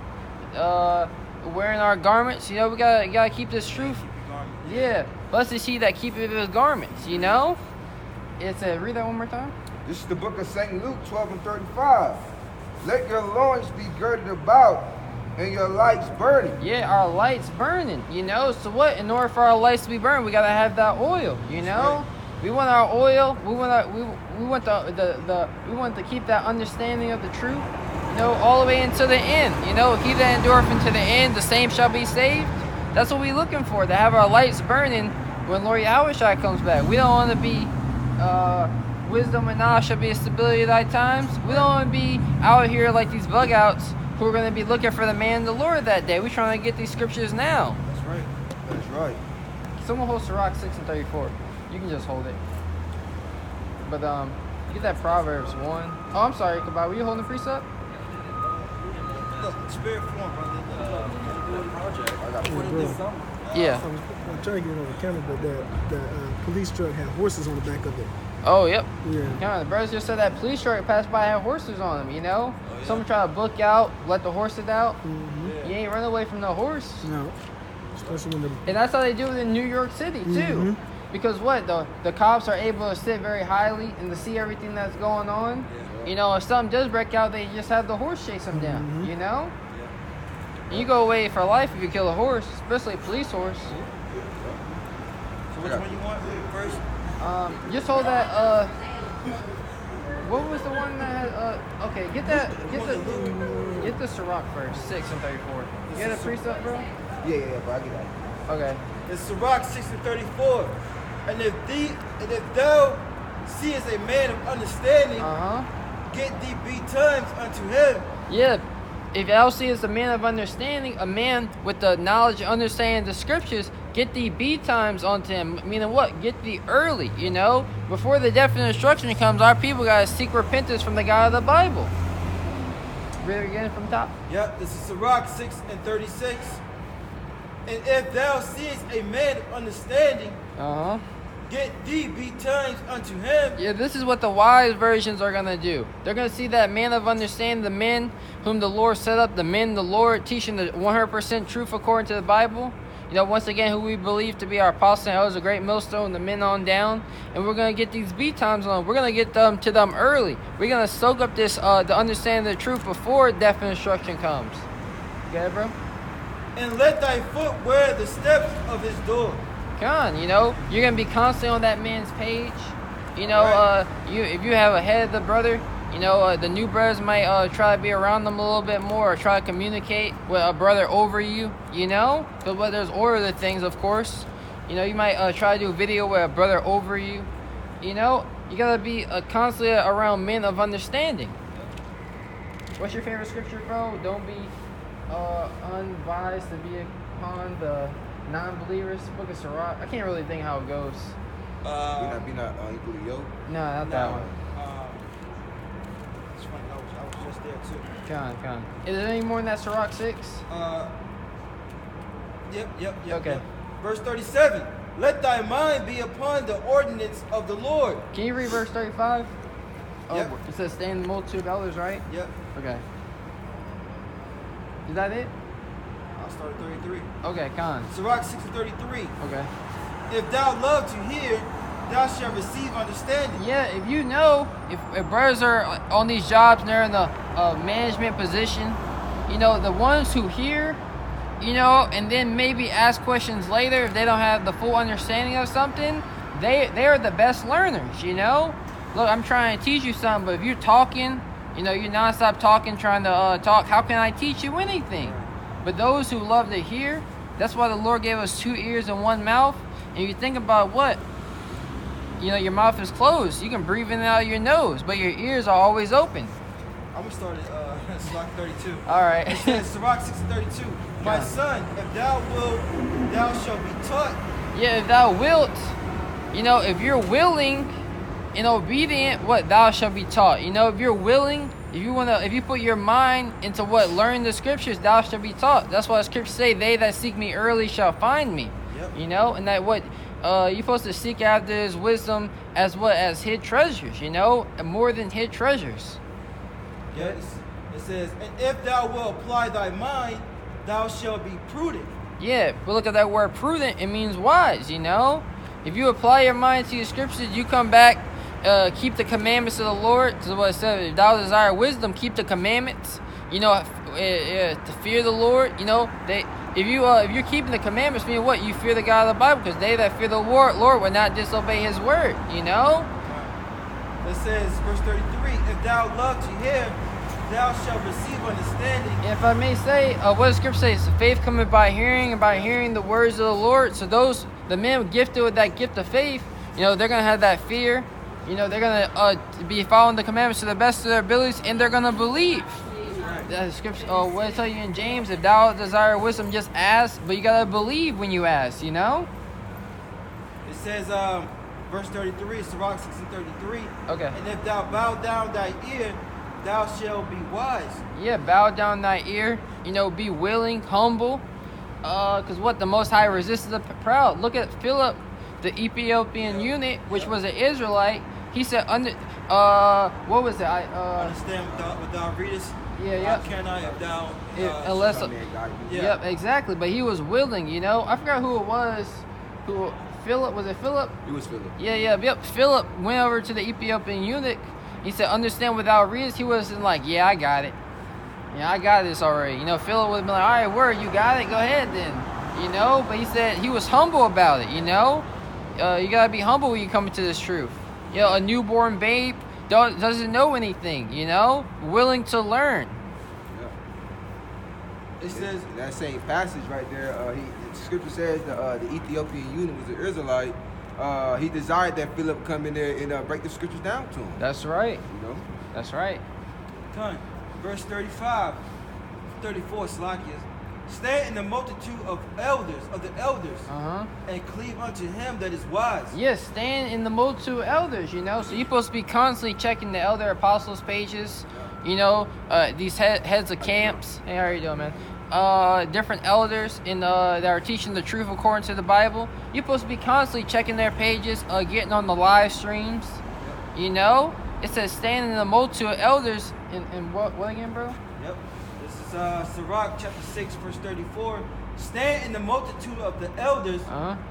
C: wearing our garments, you know, we gotta keep this truth. Yeah. Blessed is he that keepeth his garments, you know? It's read that one more time.
E: This is the book of St. Luke 12 and 35. Let your loins be girded about and your lights burning.
C: Yeah, our lights burning, you know? So what? In order for our lights to be burned, we gotta have that oil, you know? Right. We want our oil. We want to keep that understanding of the truth, you know, all the way into the end. You know, keep that endurance to the end. The same shall be saved. That's what we're looking for. To have our lights burning when Lord Yahushua comes back. We don't want to be wisdom and knowledge shall be a stability of thy times. We don't want to be out here like these bug outs who are going to be looking for the man of the Lord that day. We're trying to get these scriptures now.
A: That's right.
E: That's right.
C: Someone holds Sirach 6 and 34. You can just hold it. But you get that Proverbs 1. Oh, I'm sorry, Kabah. Were you holding the precept?
A: Look, spirit form, brother. Project. I got to put it this summer.
C: Yeah.
D: I'm trying to get it on the camera, but the police truck had horses on the back of it.
C: Oh, yep.
D: Yeah.
C: The brothers just said that police truck passed by had horses on them, you know? Oh, yeah. Someone try to book out, let the horses out. Mm-hmm. You ain't run away from the horse.
D: No. Especially when
C: and that's how they do it in New York City, too. Mm-hmm. Because what? The cops are able to sit very highly and to see everything that's going on. Yeah. You know, if something does break out, they just have the horse chase them down, you know? Yeah. You go away for life if you kill a horse, especially a police horse.
A: So which one you want first?
C: Just hold that What was the one that had, okay, get the Sirach first, 6 and 34. You got a precept, bro?
B: Yeah, bro, I get that.
C: Okay.
A: It's Sirach 6 and 34. And if thou seest a man of understanding, get thee be times unto him.
C: Yeah. If thou seest a man of understanding, a man with the knowledge and understanding of the scriptures, get thee be times unto him. Meaning what? Get thee early, you know? Before the definite instruction comes, our people got to seek repentance from the God of the Bible. Read it again from top.
A: Yep, this is Sirach 6 and 36. And if thou seest a man of understanding, get thee be times unto him.
C: Yeah, this is what the wise versions are going to do. They're going to see that man of understanding, the men whom the Lord set up, the men the Lord teaching the 100% truth according to the Bible. You know, once again, who we believe to be our apostles and elders, a great millstone, the men on down. And we're going to get these B times on. We're going to get them to them early. We're going to soak up this, the understanding of the truth before definite instruction comes. You got it, bro?
A: And let thy foot wear the steps of his door.
C: Come on, you know, you're going to be constantly on that man's page. You know, if you have a head of the brother, you know, the new brothers might try to be around them a little bit more or try to communicate with a brother over you, you know? But there's order to things, of course. You know, you might try to do a video with a brother over you. You know, you got to be constantly around men of understanding. What's your favorite scripture, bro? Don't be unwise to be upon the non-believers. Book of Sirach. I can't really think how it goes.
B: Be not equally yoked.
C: No, not that one.
A: It's funny, I was just there too.
C: Come on. Is there any more in that Sirach 6?
A: Yep.
C: Okay.
A: Yep. Verse 37. Let thy mind be upon the ordinance of the Lord.
C: Can you read verse 35? Oh,
A: Yep.
C: it says stay in the multitude of elders, right?
A: Yep.
C: Okay. Is that it?
A: I'll start at 33.
C: Okay, Khan.
A: Sirach 6 and 33.
C: Okay.
A: If thou love to hear, thou shalt receive understanding.
C: Yeah, if you know, if brothers are on these jobs and they're in the management position, you know, the ones who hear, you know, and then maybe ask questions later if they don't have the full understanding of something, they are the best learners, you know? Look, I'm trying to teach you something, but if you're talking, you know, you're nonstop talking, trying to talk, how can I teach you anything? But those who love to hear, that's why the Lord gave us 2 ears and 1 mouth. And you think about what? You know, your mouth is closed. You can breathe in and out of your nose, but your ears are always open.
A: I'm going to start at Sirach 32.
C: All right.
A: It says, Sirach 6 and 32. My son, if thou wilt, thou shalt be taught.
C: Yeah, if thou wilt, you know, if you're willing and obedient, what? Thou shalt be taught. You know, if you're willing, if you put your mind into what? Learn the scriptures, thou shalt be taught. That's why the scriptures say, they that seek me early shall find me.
A: Yep.
C: You know, and that what you're supposed to seek after his wisdom as hid treasures, you know, and more than hid treasures.
A: Yes. It says, and if thou wilt apply thy mind, thou shalt be prudent.
C: Yeah, but look at that word prudent, it means wise, you know? If you apply your mind to the scriptures, you come back, keep the commandments of the Lord. So what it says, if thou desire wisdom, keep the commandments. You know, to fear the Lord, you know, if you're keeping the commandments, mean what? You fear the God of the Bible, because they that fear the Lord will not disobey his word, you know?
A: It says, verse 33, if thou love to hear, thou shalt receive understanding.
C: And if I may say, what the scripture says, faith cometh by hearing, and by hearing the words of the Lord. So the men gifted with that gift of faith, you know, they're going to have that fear. You know, they're going to be following the commandments to the best of their abilities, and they're going to believe. The scripture, what I tell you in James, if thou desire wisdom, just ask, but you got to believe when you ask, you know?
A: It says, verse 33, Sirach 6 and 33.
C: Okay.
A: And if thou bow down thy ear, thou shalt be wise.
C: Yeah, bow down thy ear, you know, be willing, humble. Because what? The Most High resisted the proud. Look at Philip, the Ethiopian eunuch, which was an Israelite. He said, what was it?
A: Understand what thou readest?
C: Yeah.
A: How can I if thou...
C: Yep, exactly. But he was willing, you know. I forgot who it was. Philip, was it Philip?
B: It was Philip.
C: Yep. Philip went over to the Ethiopian eunuch. He said, understand what thou readest. He wasn't like, yeah, I got it. Yeah, I got this already. You know, Philip would have been like, all right, word, you got it? Go ahead then. You know, but he said he was humble about it, you know. You got to be humble when you come into this truth. You know, a newborn babe doesn't know anything, you know, willing to learn.
E: It says
B: In that same passage right there, the scripture says the Ethiopian eunuch was an Israelite. He desired that Philip come in there and break the scriptures down to him.
C: That's right.
B: You know?
C: That's right.
A: Come. Verse 35, 34, Slakias. Stand in the multitude of the elders, and cleave unto him that is wise.
C: Yes, stand in the multitude of elders, you know. So you're supposed to be constantly checking the elder apostles pages, you know, these heads of camps. Hey, how are you doing, man? Different elders that are teaching the truth according to the Bible. You're supposed to be constantly checking their pages, getting on the live streams, you know. It says stand in the multitude of elders, and what again, bro?
A: Yep. This is Sirach chapter 6, verse 34. Stand in the multitude of the elders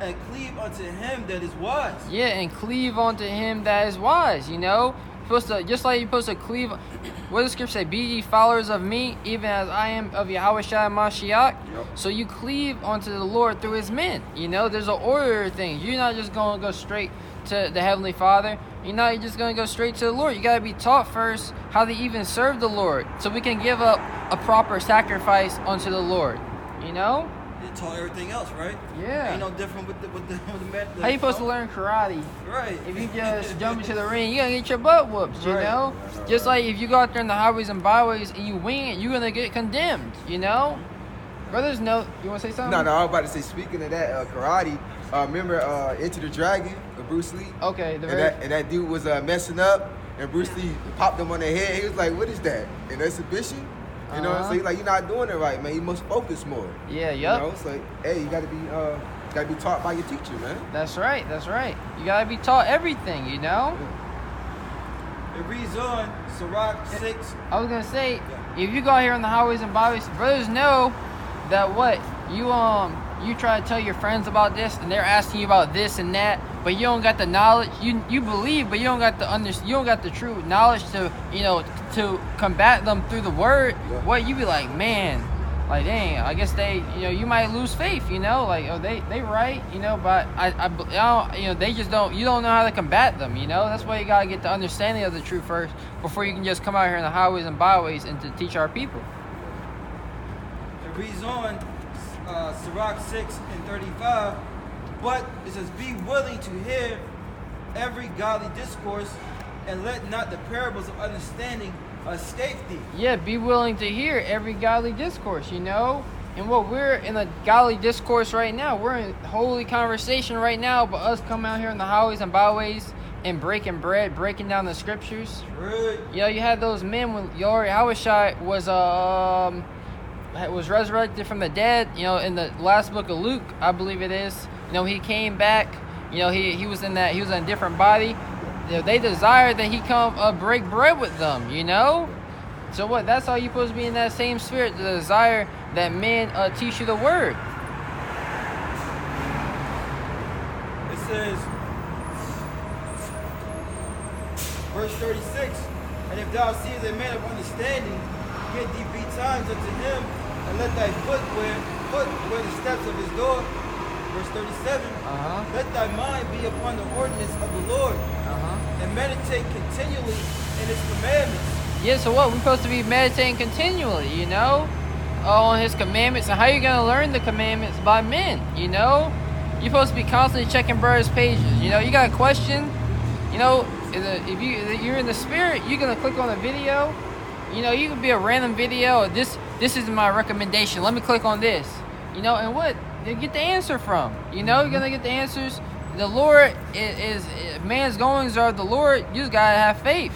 A: and cleave unto him that is wise.
C: Yeah, and cleave unto him that is wise, you know. You're supposed to, just like you're supposed to cleave. What does the scripture say? Be ye followers of me, even as I am of Yahweh Shai Mashiach.
B: Yep.
C: So you cleave unto the Lord through his men. You know, there's an order of things. You're not just going to go straight to the Heavenly Father. You're not just going to go straight to the Lord. You got to be taught first how to even serve the Lord, so we can give up a proper sacrifice unto the Lord. You know?
A: They taught everything else, right?
C: Yeah.
A: Ain't no different with the
C: How you supposed to learn karate?
A: Right.
C: If you just jump into the ring, you're going to get your butt whooped, you
A: Right.
C: know? Just like if you go out there in the highways and byways and you wing it, you're going to get condemned, you know? Brothers know. You want to say something?
B: No, I was about to say, speaking of that, karate, remember Enter the Dragon with Bruce Lee?
C: Okay.
B: And that dude was messing up, and Bruce Lee popped him on the head. He was like, what is that? An exhibition? You know, so he's like, you're not doing it right, man. You must focus more.
C: Yeah,
B: You
C: yup.
B: know, it's like, hey, you gotta be taught by your teacher, man.
C: That's right. You got to be taught everything, you know?
A: It reads on Sirach 6.
C: I was going to say, if you go out here on the highways and byways, brothers know that what? You try to tell your friends about this, and they're asking you about this and that, but you don't got the knowledge. You believe, but you don't got the you don't got the true knowledge to, you know, to combat them through the word.
B: Yeah.
C: What you be like, man, like dang, I guess they, you know, you might lose faith, you know, like oh they right, you know, but I don't, you know, they just don't. You don't know how to combat them, you know. That's why you gotta get the understanding of the truth first before you can just come out here in the highways and byways and to teach our people.
A: It reads on Sirach 6 and 35. But it says, be willing to hear every godly discourse, and let not the parables of understanding escape thee.
C: Yeah, be willing to hear every godly discourse, you know? And what we're in a godly discourse right now, we're in holy conversation right now, but us coming out here in the highways and byways and breaking bread, breaking down the scriptures.
A: Right.
C: You know, you had those men when Yahweh Shai was resurrected from the dead, you know, in the last book of Luke, I believe it is. You know, he came back, you know, he was in a different body. You know, they desired that he come break bread with them, you know? So what, that's how you're supposed to be in that same spirit, the desire that men teach you the word.
A: It says, verse 36, and if thou seest a man of understanding, get thee betimes unto him, and let thy foot where the steps of his door. Verse 37, let thy mind be upon the ordinance of the Lord, and meditate continually in his commandments.
C: Yeah, so what? We're supposed to be meditating continually, you know, on his commandments. And how you going to learn the commandments? By men, you know? You're supposed to be constantly checking brothers' pages. You know, you got a question, you know, if you're in the spirit, you're going to click on a video. You know, you could be a random video. This is my recommendation. Let me click on this. You know, and what? You get the answer from. You know, you're going to get the answers. The Lord is man's goings are the Lord. You just got to have faith.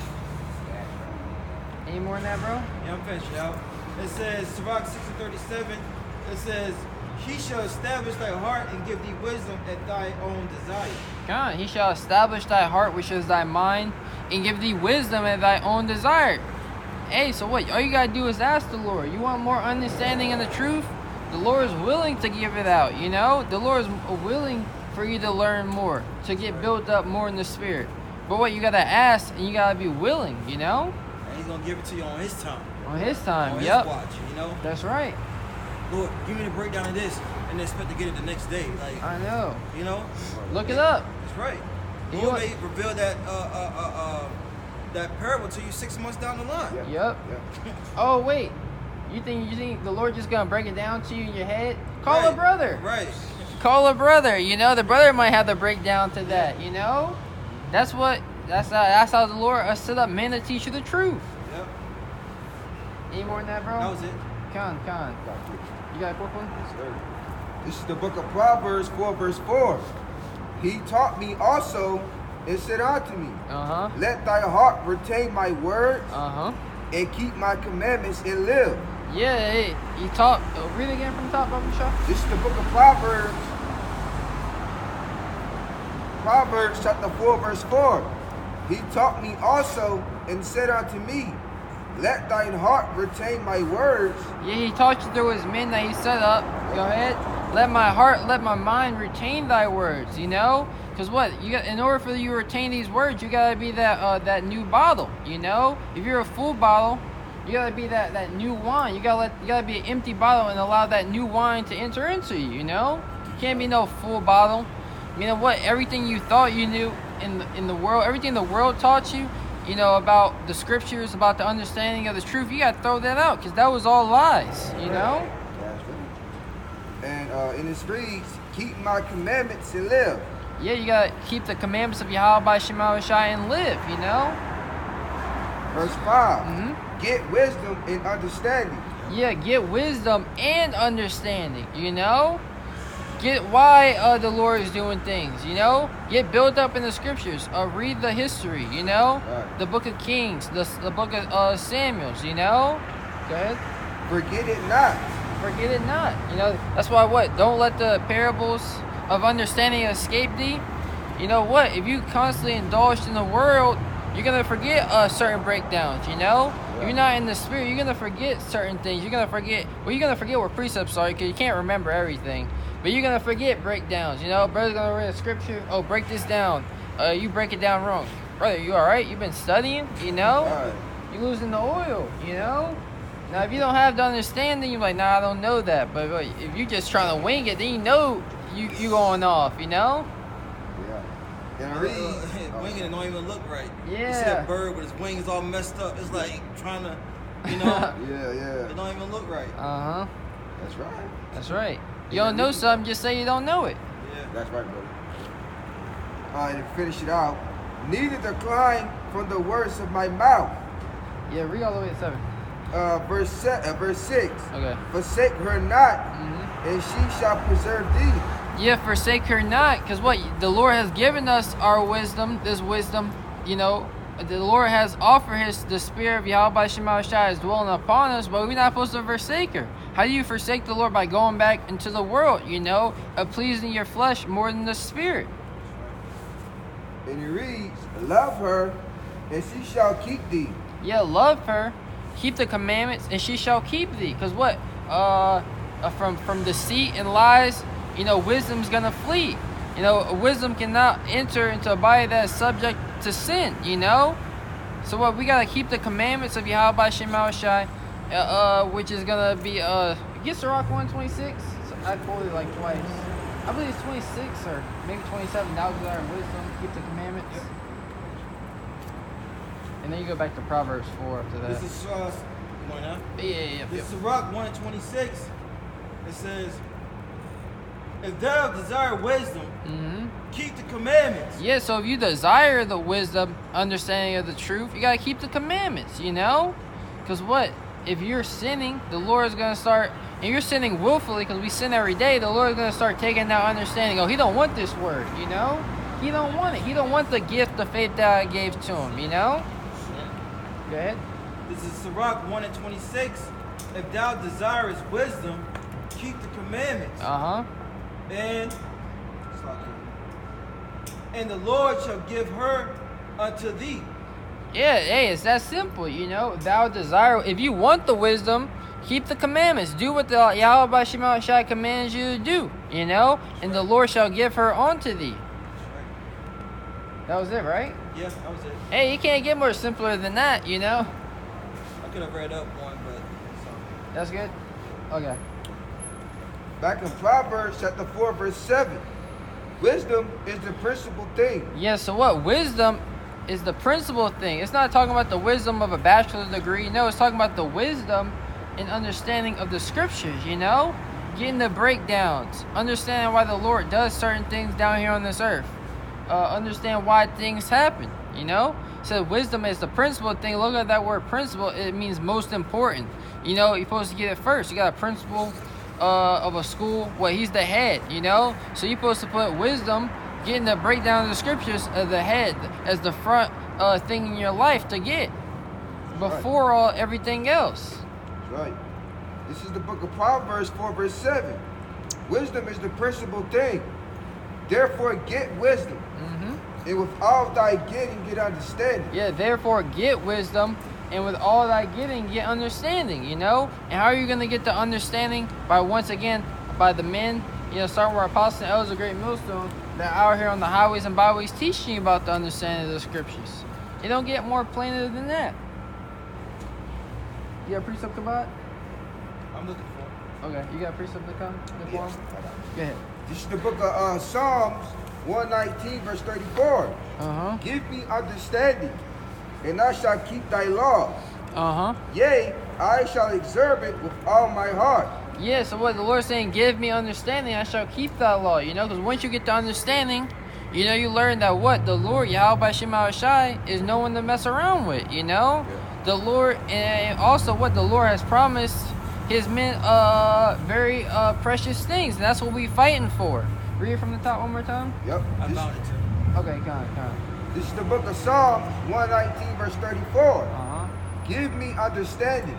C: Any more than that, bro?
A: Yeah, I'm finished, y'all. It says, Sirach 6 and 37, it says, he shall establish thy heart and give thee wisdom at thy own desire.
C: God, he shall establish thy heart, which is thy mind, and give thee wisdom at thy own desire. Hey, so what? All you got to do is ask the Lord. You want more understanding of the truth? The Lord is willing to give it out, you know? The Lord is willing for you to learn more, to get built up more in the spirit. But what? You got to ask, and you got to be willing, you know?
A: And he's going to give it to you on his time.
C: On his time,
A: On his
C: yep.
A: watch, you know?
C: That's right.
A: Lord, give me the breakdown of this, and then expect to get it the next day. Like,
C: I know.
A: you know?
C: Look it up.
A: That's right.
C: You
A: Lord
C: know
A: may reveal that that parable to you 6 months down the line.
B: Yeah.
C: Yep.
B: Yeah.
C: Oh wait, you think the Lord just gonna break it down to you in your head? Call a
A: Right,
C: brother.
A: Right.
C: Call a brother. You know, the brother might have the breakdown to that. You know, that's how the Lord set up men to teach you the truth.
A: Yep.
C: Any more than that, bro?
A: That was it.
C: Con. You got a quick one?
E: This is the book of Proverbs 4, verse 4. He taught me also and said unto me,
C: Uh huh.
E: let thy heart retain my words
C: Uh huh.
E: and keep my commandments and live.
C: Yeah. Hey, you talk. Read again from the top, Brother Shaw.
E: This is the book of Proverbs. Proverbs chapter 4, verse 4. He taught me also and said unto me, let thine heart retain my words.
C: Yeah, he taught you through his men that he set up. Go ahead. Let my heart, let my mind retain thy words. You know, because what you got in order for you to retain these words, you gotta be that new bottle. You know, if you're a full bottle, you gotta be that new wine. You gotta be an empty bottle and allow that new wine to enter into you. You know, you can't be no full bottle. You know what? Everything you thought you knew in the world, everything the world taught you, you know, about the scriptures, about the understanding of the truth, you gotta throw that out because that was all lies. You know.
E: And in this reads, keep my commandments and live.
C: Yeah, you gotta keep the commandments of Yahweh by Shema Shai and live, you know?
E: Verse 5.
C: Mm-hmm.
E: Get wisdom and understanding.
C: Yeah, get wisdom and understanding, you know? Get why the Lord is doing things, you know? Get built up in the scriptures. Read the history, you know?
E: Right.
C: The book of Kings, the book of Samuels, you know? Go ahead.
E: Forget it not.
C: Forget it not. You know, that's why what? Don't let the parables of understanding escape thee. You know what? If you constantly indulged in the world, you're gonna forget certain breakdowns, you know? If you're not in the spirit, you're gonna forget certain things. You're gonna forget where precepts are because you can't remember everything. But you're gonna forget breakdowns, you know? Brother's gonna read a scripture, oh, break this down. You break it down wrong. Brother, you alright? You've been studying, you know?
E: Right.
C: You're losing the oil, you know? Now, if you don't have the understanding, you're like, nah, I don't know that. But if you're just trying to wing it, then you know you going off, you know?
E: Yeah. And read.
A: Winging it don't even look right.
C: Yeah.
A: You see a bird with his wings all messed up. It's like trying to, you know,
E: Yeah.
A: it don't even look right.
C: Uh-huh.
E: That's right.
C: That's right. You don't know something, just say you don't know it.
A: Yeah.
E: That's right, brother. And to finish it out, neither decline from the words of my mouth.
C: Yeah, read all the way to 7.
E: Verse 6.
C: Okay.
E: Forsake her not,
C: Mm-hmm.
E: and she shall preserve thee.
C: Yeah, forsake her not, because what? The Lord has given us our wisdom, this wisdom, you know. The Lord has offered the spirit of Yahweh Shema Shai is dwelling upon us, but we're not supposed to forsake her. How do you forsake the Lord? By going back into the world, you know, of pleasing your flesh more than the spirit.
E: And it reads, love her, and she shall keep thee.
C: Yeah, love her, keep the commandments, and she shall keep thee. Because what? From deceit and lies, you know, wisdom's gonna flee. You know, wisdom cannot enter into a body that is subject to sin, you know? So what, we gotta keep the commandments of Yahweh Shema Shai, which is gonna be, get Sirach 126? So I quoted like twice. I believe it's 26 or maybe 27. Thou desire wisdom, keep the commandments. And then you go back to Proverbs 4 after that.
A: This is one, huh?
C: Yeah.
A: This is Rock 1:26. It says, if thou desire wisdom,
C: Mm-hmm.
A: keep the commandments.
C: Yeah, so if you desire the wisdom, understanding of the truth, you gotta keep the commandments, you know? Because what? If you're sinning, the Lord is gonna start, and you're sinning willfully, because we sin every day, the Lord is gonna start taking that understanding. Oh, he don't want this word, you know? He don't want it. He don't want the gift of faith that I gave to him, you know? Go ahead.
A: This is Sirach 1:26. If thou desirest wisdom, keep the commandments.
C: Uh-huh.
A: And the Lord shall give her unto thee.
C: Yeah, hey, it's that simple, you know. Thou desire, if you want the wisdom, keep the commandments. Do what the Yahweh Shema Shai commands you to do, you know. And the Lord shall give her unto thee. That was it, right?
A: Yeah, that was it.
C: Hey, you can't get more simpler than that, you know.
A: I could have read up one, but
C: That's good. Okay.
E: Back in Proverbs chapter 4, verse 7. Wisdom is the principal thing.
C: Yeah. So what? Wisdom is the principal thing. It's not talking about the wisdom of a bachelor's degree. No, it's talking about the wisdom and understanding of the scriptures, you know? Getting the breakdowns. Understanding why the Lord does certain things down here on this earth. Understand why things happen, you know? So wisdom is the principal thing. Look at that word principal. It means most important. You know, you're supposed to get it first. You got a principal of a school. Well, he's the head, you know? So you're supposed to put wisdom, getting the breakdown of the scriptures as the head, as the front thing in your life to get before everything else.
E: That's right. This is the book of Proverbs 4 verse 7. Wisdom is the principal thing. Therefore get wisdom. And with all thy getting, get understanding.
C: Yeah, therefore get wisdom, and with all thy getting, get understanding, you know? And how are you going to get the understanding? By, once again, by the men, you know, starting with our apostles and elders of Great Millstone, that are out here on the highways and byways teaching you about the understanding of the scriptures. You don't get more plainer than that. You got a precept, Kabad?
A: I'm looking for it.
C: Okay, you got a precept to come?
E: Yeah.
C: Go ahead.
E: This is the book of Psalms 119 verse 34. Give me understanding, and I shall keep thy law. Yea, I shall observe it with all my heart.
C: Yeah, so what the Lord's saying, give me understanding, I shall keep thy law, you know, because once you get the understanding, you know, you learn that what? The Lord, Yahweh Shema Shai, is no one to mess around with, you know? Yeah. The Lord, and also what the Lord has promised his men very precious things, and that's what we fighting for. Read it from the top one more time.
E: Yep.
A: I found it too.
C: Okay, come on.
E: This is the book of Psalms 119 verse 34. Give me understanding,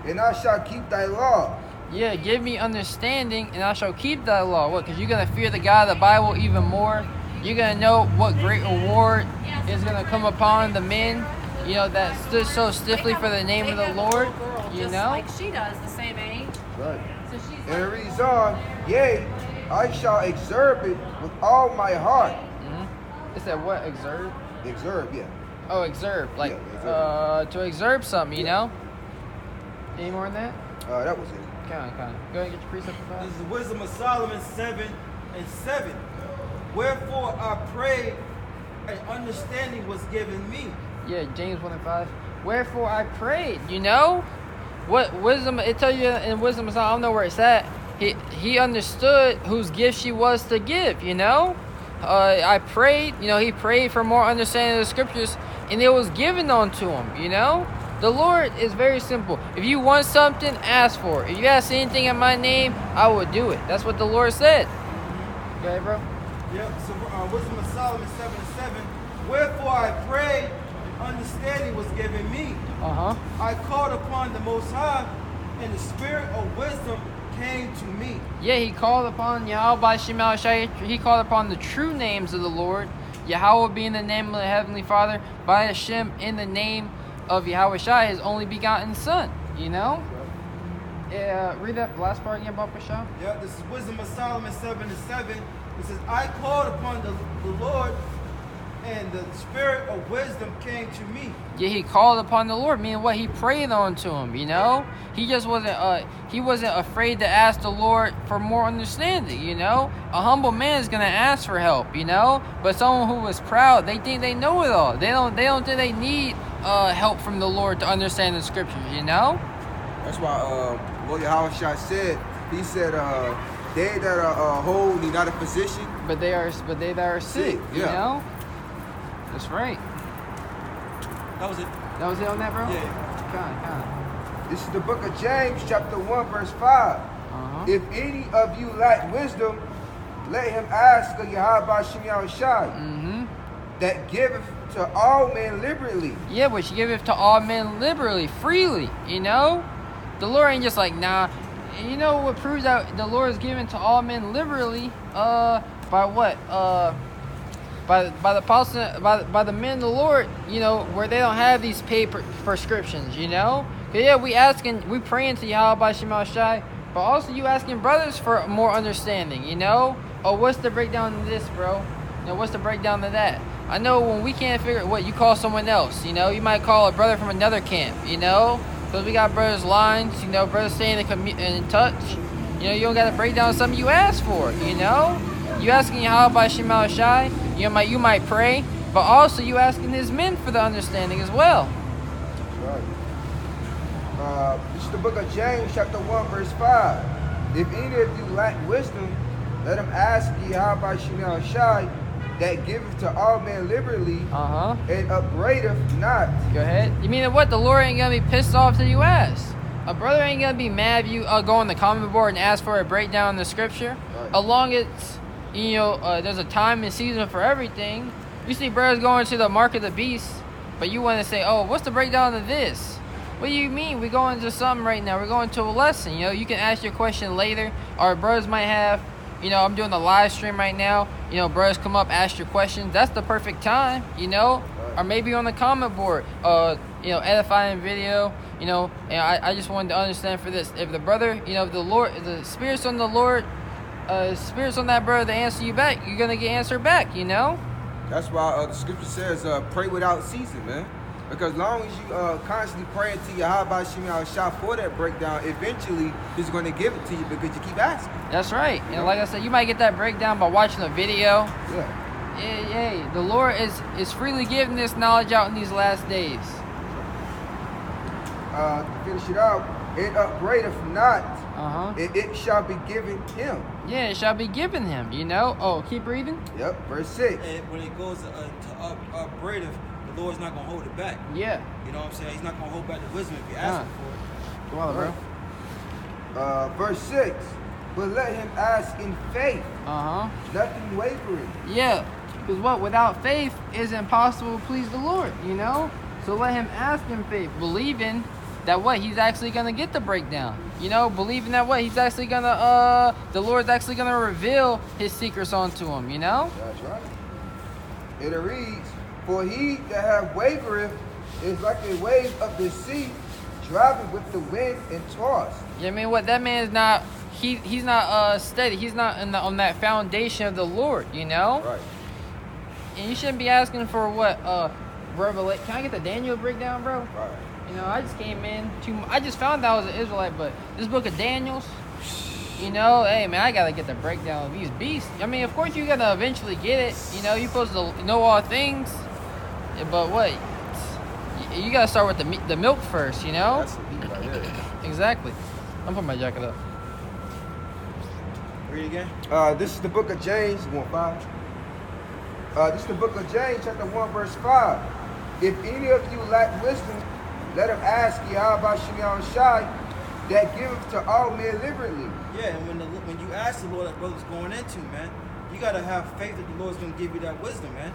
E: and I shall keep thy law.
C: Yeah, give me understanding, and I shall keep thy law. What? Because you're going to fear the God of the Bible even more. You're going to know what great reward is going to come upon the men, you know, that stood so stiffly for the name of the Lord, you know?
F: Like she does, the same age.
E: Right.
F: So she's
E: And it reads on, yea, I shall observe it with all my heart.
C: It said what? Exurb?
E: Observe, yeah.
C: Oh, exurb. Like,
E: Yeah,
C: to exurb something, you know? Any more than that?
E: That was it.
C: Come on. Go ahead and get your precept about
A: This is the wisdom of Solomon 7:7. Wherefore I prayed, and understanding was given me.
C: Yeah, James 1:5. Wherefore I prayed, you know? What wisdom, it tells you in wisdom, I don't know where it's at. He understood whose gift she was to give, you know? I prayed, you know, he prayed for more understanding of the scriptures, and it was given unto him, you know? The Lord is very simple. If you want something, ask for it. If you ask anything in my name, I will do it. That's what the Lord said. Go ahead, bro.
A: Yep, so wisdom of Solomon 7:7. Wherefore I prayed, and understanding was given me. I called upon the Most High, and the spirit of wisdom came to me.
C: Yeah, he called upon Yahweh Shema Shai. He called upon the true names of the Lord. Yahweh being the name of the Heavenly Father, by Hashem in the name of Yahweh Shai, his only begotten Son. You know? Read that last part again, Baba Shah.
A: Yeah, this is wisdom of Solomon 7:7. It says, I called upon the Lord, and the spirit of wisdom came to me.
C: Yeah, he called upon the Lord, meaning what? He prayed unto him, you know? He just wasn't afraid to ask the Lord for more understanding, you know? A humble man is gonna ask for help, you know? But someone who is proud, they think they know it all. They don't think they need help from the Lord to understand the scriptures, you know?
E: That's why Lord Yahweh said, he said, they that are whole need not a physician.
C: But they that are sick, you
E: yeah.
C: know? That's right.
A: That was it.
C: That was it on that, bro?
A: Yeah.
C: Kind.
E: This is the book of James, chapter 1, verse 5. If any of you lack wisdom, let him ask of Yahweh Shem Shai, that giveth to all men liberally.
C: Yeah, which giveth to all men liberally, freely, you know? The Lord ain't just like, nah. And you know what proves that the Lord is given to all men liberally? By what? By the apostle, by the men of the Lord, you know, where they don't have these paper prescriptions, you know? Cause yeah, we praying to Yahweh Shema Shai, but also you asking brothers for more understanding, you know? Oh, what's the breakdown of this, bro? You know, what's the breakdown of that? I know when we can't figure what you call someone else, you know, you might call a brother from another camp, you know? Because we got brothers' lines, you know, brothers staying in touch. You know, you don't got to break down something you asked for, you know? You asking Yahweh Shema Shai, you might pray, but also you asking his men for the understanding as well.
E: Right. This is the book of James, chapter 1, verse 5. If any of you lack wisdom, let him ask Yahweh Shemel Shai, that giveth to all men liberally, and upbraideth not.
C: Go ahead. You mean what? The Lord ain't gonna be pissed off till you ask. A brother ain't gonna be mad if you go on the comment board and ask for a breakdown in the scripture.
E: Right.
C: As long as there's a time and season for everything. You see brothers going to the mark of the beast, but you want to say, "Oh, what's the breakdown of this?" What do you mean? We're going to something right now. We're going to a lesson. You can ask your question later. Our brothers might have. I'm doing a live stream right now. Brothers come up, ask your questions. That's the perfect time.
E: Right.
C: Or maybe on the comment board. Edifying video. And I just wanted to understand for this. If the brother, if the Lord, if the spirits on the Lord, spirits on that brother to answer you back, you're gonna get answered back.
E: That's why the scripture says, pray without ceasing, man. Because long as you constantly praying to Yahweh Shemel Shai for that breakdown, eventually he's going to give it to you because you keep asking.
C: That's right. And like I said, you might get that breakdown by watching a video.
E: Yeah.
C: Yeah. The Lord is freely giving this knowledge out in these last days.
E: To finish it out, it upbraideth not, it shall be given him.
C: Yeah, it shall be given him, Oh, keep reading?
E: Yep, verse 6.
A: And when it goes to upbraideth, the Lord's not going to hold it back.
C: Yeah.
A: You know what I'm saying? He's not going to hold back the wisdom if you ask him for it.
C: Come on, bro.
E: Verse 6. But let him ask in faith, nothing wavering.
C: Yeah, because without faith, it's impossible to please the Lord, So let him ask in faith, believing that he's actually going to get the breakdown. Believing that he's actually going to, the Lord's actually going to reveal his secrets onto him,
E: That's right. It reads, for he that hath wavereth is like a wave of the sea, driving with the wind and tossed.
C: Yeah, I mean, that man is not, he's not steady. He's not on that foundation of the Lord,
E: Right.
C: And you shouldn't be asking for revelation. Can I get the Daniel breakdown, bro?
E: Right.
C: I just came in I just found out I was an Israelite, but this book of Daniels, hey man, I gotta get the breakdown of these beasts. I mean, of course you gotta eventually get it. You're supposed to know all things, but you gotta start with the milk first.
E: That's the beat right there.
C: Exactly. I'm putting my jacket up.
A: Read again.
E: This is the book of James, 1:5. This is the book of James, chapter 1, verse 5. If any of you lack wisdom, let him ask Yahweh Shemel Shai, that giveth to all men liberally.
A: Yeah, and when you ask the Lord that brother's going into, man, you got to have faith that the Lord's going to give you that wisdom, man.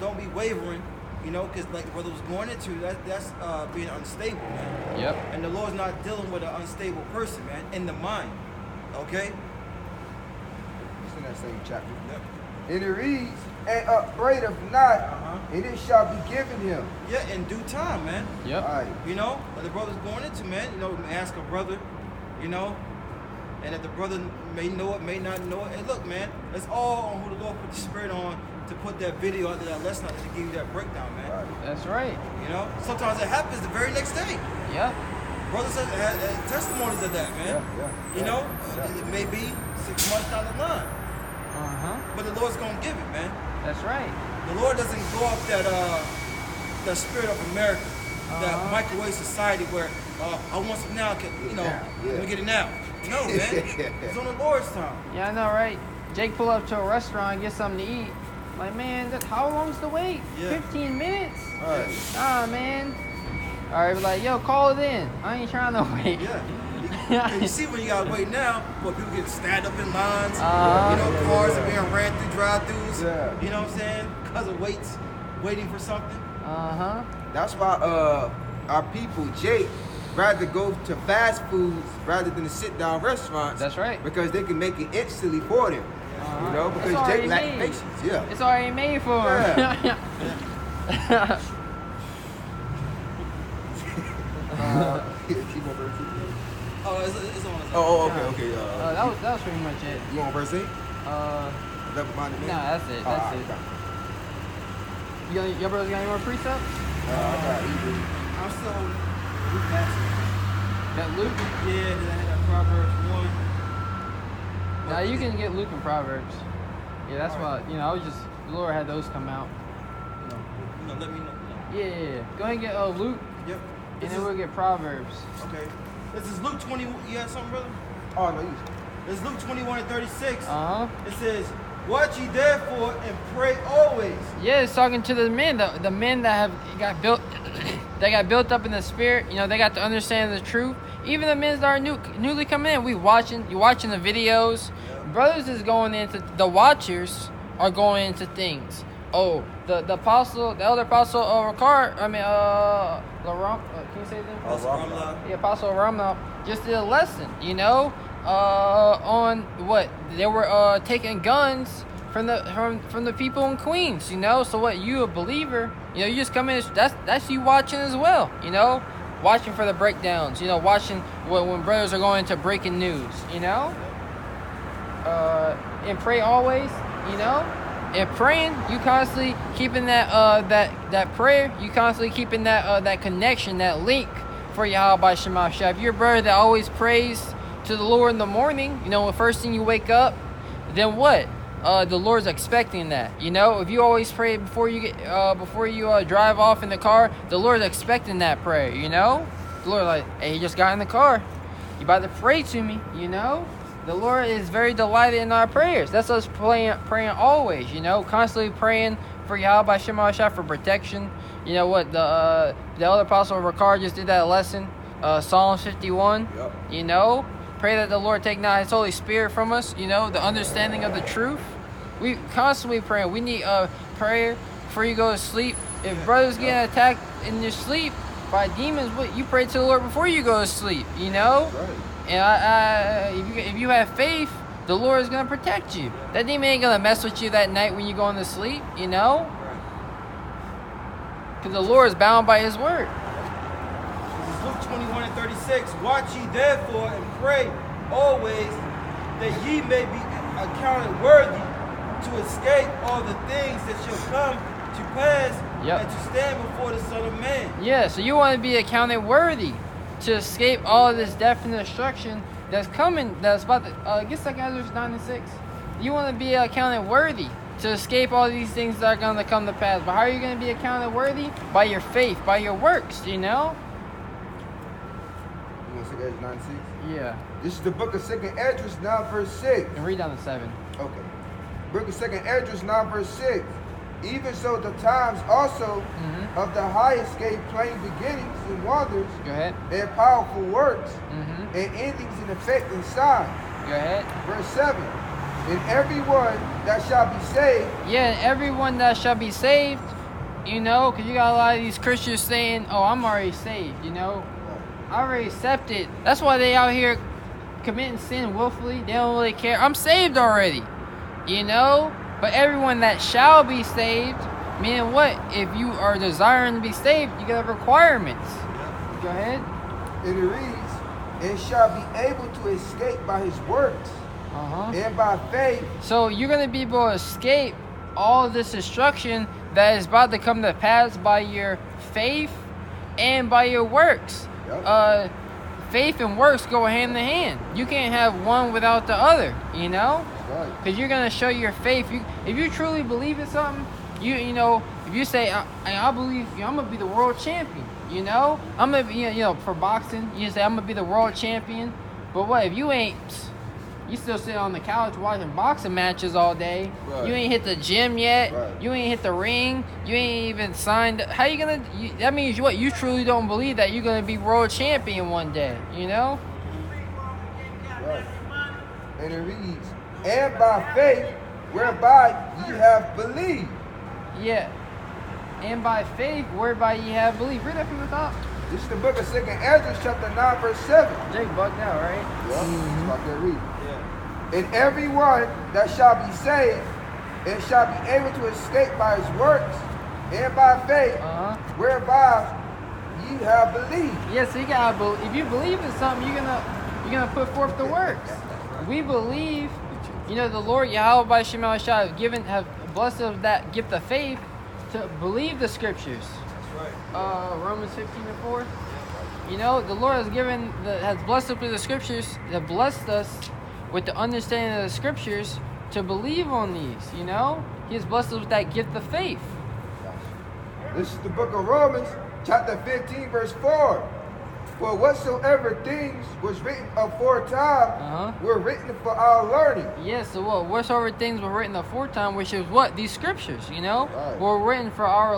A: Don't be wavering, because like the brother was going into, that's being unstable, man.
C: Yep.
A: And the Lord's not dealing with an unstable person, man, in the mind. Okay?
E: It's in that same chapter.
A: Yep.
E: And it reads, and upbraideth not, and it shall be given him.
A: Yeah, in due time, man.
C: Yep.
E: All right.
A: What the brother's going into, man, ask a brother, and that the brother may know it, may not know it. And look, man, it's all on who the Lord put the spirit on to put that video out there, that lesson out there, to give you that breakdown, man.
E: Right.
C: That's right.
A: Sometimes it happens the very next day.
C: Yep.
A: Brothers have testimonies of that, man.
E: Yeah.
A: It may be 6 months down the line, but the Lord's gonna give it, man.
C: That's right.
A: The Lord doesn't go off that spirit of America, that microwave society where I want some now, let me get it now. No, man, it's on the Lord's time.
C: Yeah, I know, right? Jake pull up to a restaurant and get something to eat. Like, man, how long's the wait?
A: Yeah.
C: 15 minutes?
E: All right.
C: Nah, man. All right, like, yo, call it in. I ain't trying to wait.
A: Yeah. And you see when you gotta wait now, people get stand up in lines. Cars are being ran through drive-throughs.
E: Yeah.
A: You know what I'm saying? Because of waiting for something.
E: That's why our people, Jake, rather go to fast foods rather than to sit down restaurants.
C: That's right.
E: Because they can make it instantly for them. Because
C: It's
E: Jake
C: already
E: lacks
C: made.
E: patience. Yeah.
C: It's already made for him.
E: Yeah.
A: Oh, it's on.
E: Okay.
C: that was pretty much it.
E: You on verse 8? Never mind it.
C: Nah, that's it. That's it. Your brother's got any more precepts?
E: I got Hebrew.
A: I'm still on Luke passage.
C: Got Luke?
A: Yeah, then I had that Proverbs 1.
C: Nah, you can get Luke and Proverbs. Yeah, that's why, I was just, the Lord had those come out.
A: Let me know.
C: Yeah. Go ahead and get Luke,
A: Yep.
C: and then we'll get Proverbs.
A: Okay. This is Luke 20. You had something, brother?
B: Oh, no, you.
A: It's Luke 21:36.
C: Uh-huh.
A: It says, "Watch ye therefore and pray always."
C: Yeah, it's talking to the men, the men that have got built, they got built up in the spirit. You know, they got to understand the truth. Even the men that are newly coming in, you watching the videos. Brothers is going into the watchers are going into things. Oh, the apostle, the elder apostle Ricard. I mean, Laurent. Can you say his name? Yeah, Apostle Ramla just did a lesson. You know, on what they were taking guns from the people in Queens. You know, so what? You a believer? You know, you just come in. That's you watching as well. You know, watching for the breakdowns. You know, watching when brothers are going into breaking news. You know, and pray always. You know. And praying, you constantly keeping that prayer, you constantly keeping that connection, that link for Yahweh Shema Shah. If you're a brother that always prays to the Lord in the morning, you know, the first thing you wake up, then what? The Lord's expecting that. You know, if you always pray before you drive off in the car, the Lord's expecting that prayer. You know, the Lord like, hey, you just got in the car, you about to pray to me. You know. The Lord is very delighted in our prayers. That's us praying always, you know, constantly praying for Yahweh Shema Shah for protection. You know what, the elder apostle Ricard just did that lesson, Psalm 51.
B: Yep.
C: You know, pray that the Lord take not his Holy Spirit from us, you know, the understanding of the truth. We constantly praying. We need prayer before you go to sleep. If brothers getting attacked in your sleep by demons, what you pray to the Lord before you go to sleep, you know?
B: Right.
C: And if you have faith, the Lord is going to protect you. That demon ain't going to mess with you that night when you're going to sleep, you know? Because the Lord is bound by his word.
A: This is Luke 21:36. "Watch ye therefore and pray always, that ye may be accounted worthy to escape all the things that shall come to pass, and to stand before the Son of Man."
C: Yeah, so you want to be accounted worthy to escape all of this death and destruction that's coming, that's about to, get 2 Ezra 9:6. You want to be accounted worthy to escape all these things that are going to come to pass. But how are you going to be accounted worthy? By your faith, by your works, you know?
B: You want to say Ezra 9:6?
C: Yeah.
B: This is the book of 2 Esdras 9 verse 6.
C: And read down to 7.
B: Okay. Book of 2 Esdras 9 verse 6. "Even so the times also of the highest gave plain beginnings and wonders
C: Go ahead.
B: and powerful works
C: Mm-hmm.
B: and endings in effect and sign."
C: Go ahead.
B: Verse 7. "And everyone that shall be saved."
C: Yeah, and everyone that shall be saved, you know, because you got a lot of these Christians saying, oh, I'm already saved, you know. I already accepted. That's why they out here committing sin willfully. They don't really care. I'm saved already, you know. But everyone that shall be saved, meaning what? If you are desiring to be saved, you got requirements. Go ahead.
B: And it reads, "And shall be able to escape by his works and by faith."
C: So you're going to be able to escape all of this destruction that is about to come to pass by your faith and by your works.
B: Yep.
C: Faith and works go hand in hand. You can't have one without the other, you know?
B: Right.
C: Because you're going to show your faith. If you truly believe in something, you know, if you say, I believe, you know, I'm going to be the world champion, you know? I'm going to be, you know, for boxing, you say, I'm going to be the world champion. But what, if you ain't, you still sit on the couch watching boxing matches all day.
B: Right.
C: You ain't hit the gym yet.
B: Right.
C: You ain't hit the ring. You ain't even signed. How you going to, that means what? You truly don't believe that you're going to be world champion one day, you know?
B: Right. And it reads, "And by faith, whereby ye have believed."
C: Yeah. And by faith, whereby ye have believed. Read that from the top.
B: This is the book of 2 Esdras chapter 9 verse 7.
C: Jake bugged out, right?
B: Yeah. Stop there reading.
A: Yeah.
B: "And everyone that shall be saved and shall be able to escape by his works and by faith, whereby ye have believed."
C: Yeah, so you gotta believe. If you believe in something, you're gonna put forth the works. We believe, you know, the Lord Yahweh by Shema Shah have blessed us that gift of faith to believe the scriptures.
A: That's right.
C: Romans 15:4. You know, the Lord has blessed us with the scriptures, that blessed us with the understanding of the scriptures to believe on these, you know? He has blessed us with that gift of faith.
B: This is the book of Romans, chapter 15, verse 4. For whatsoever things was written aforetime were written for our learning.
C: Yes, so whatsoever things were written aforetime, which is what? These scriptures, you know,
B: Right.
C: were written for our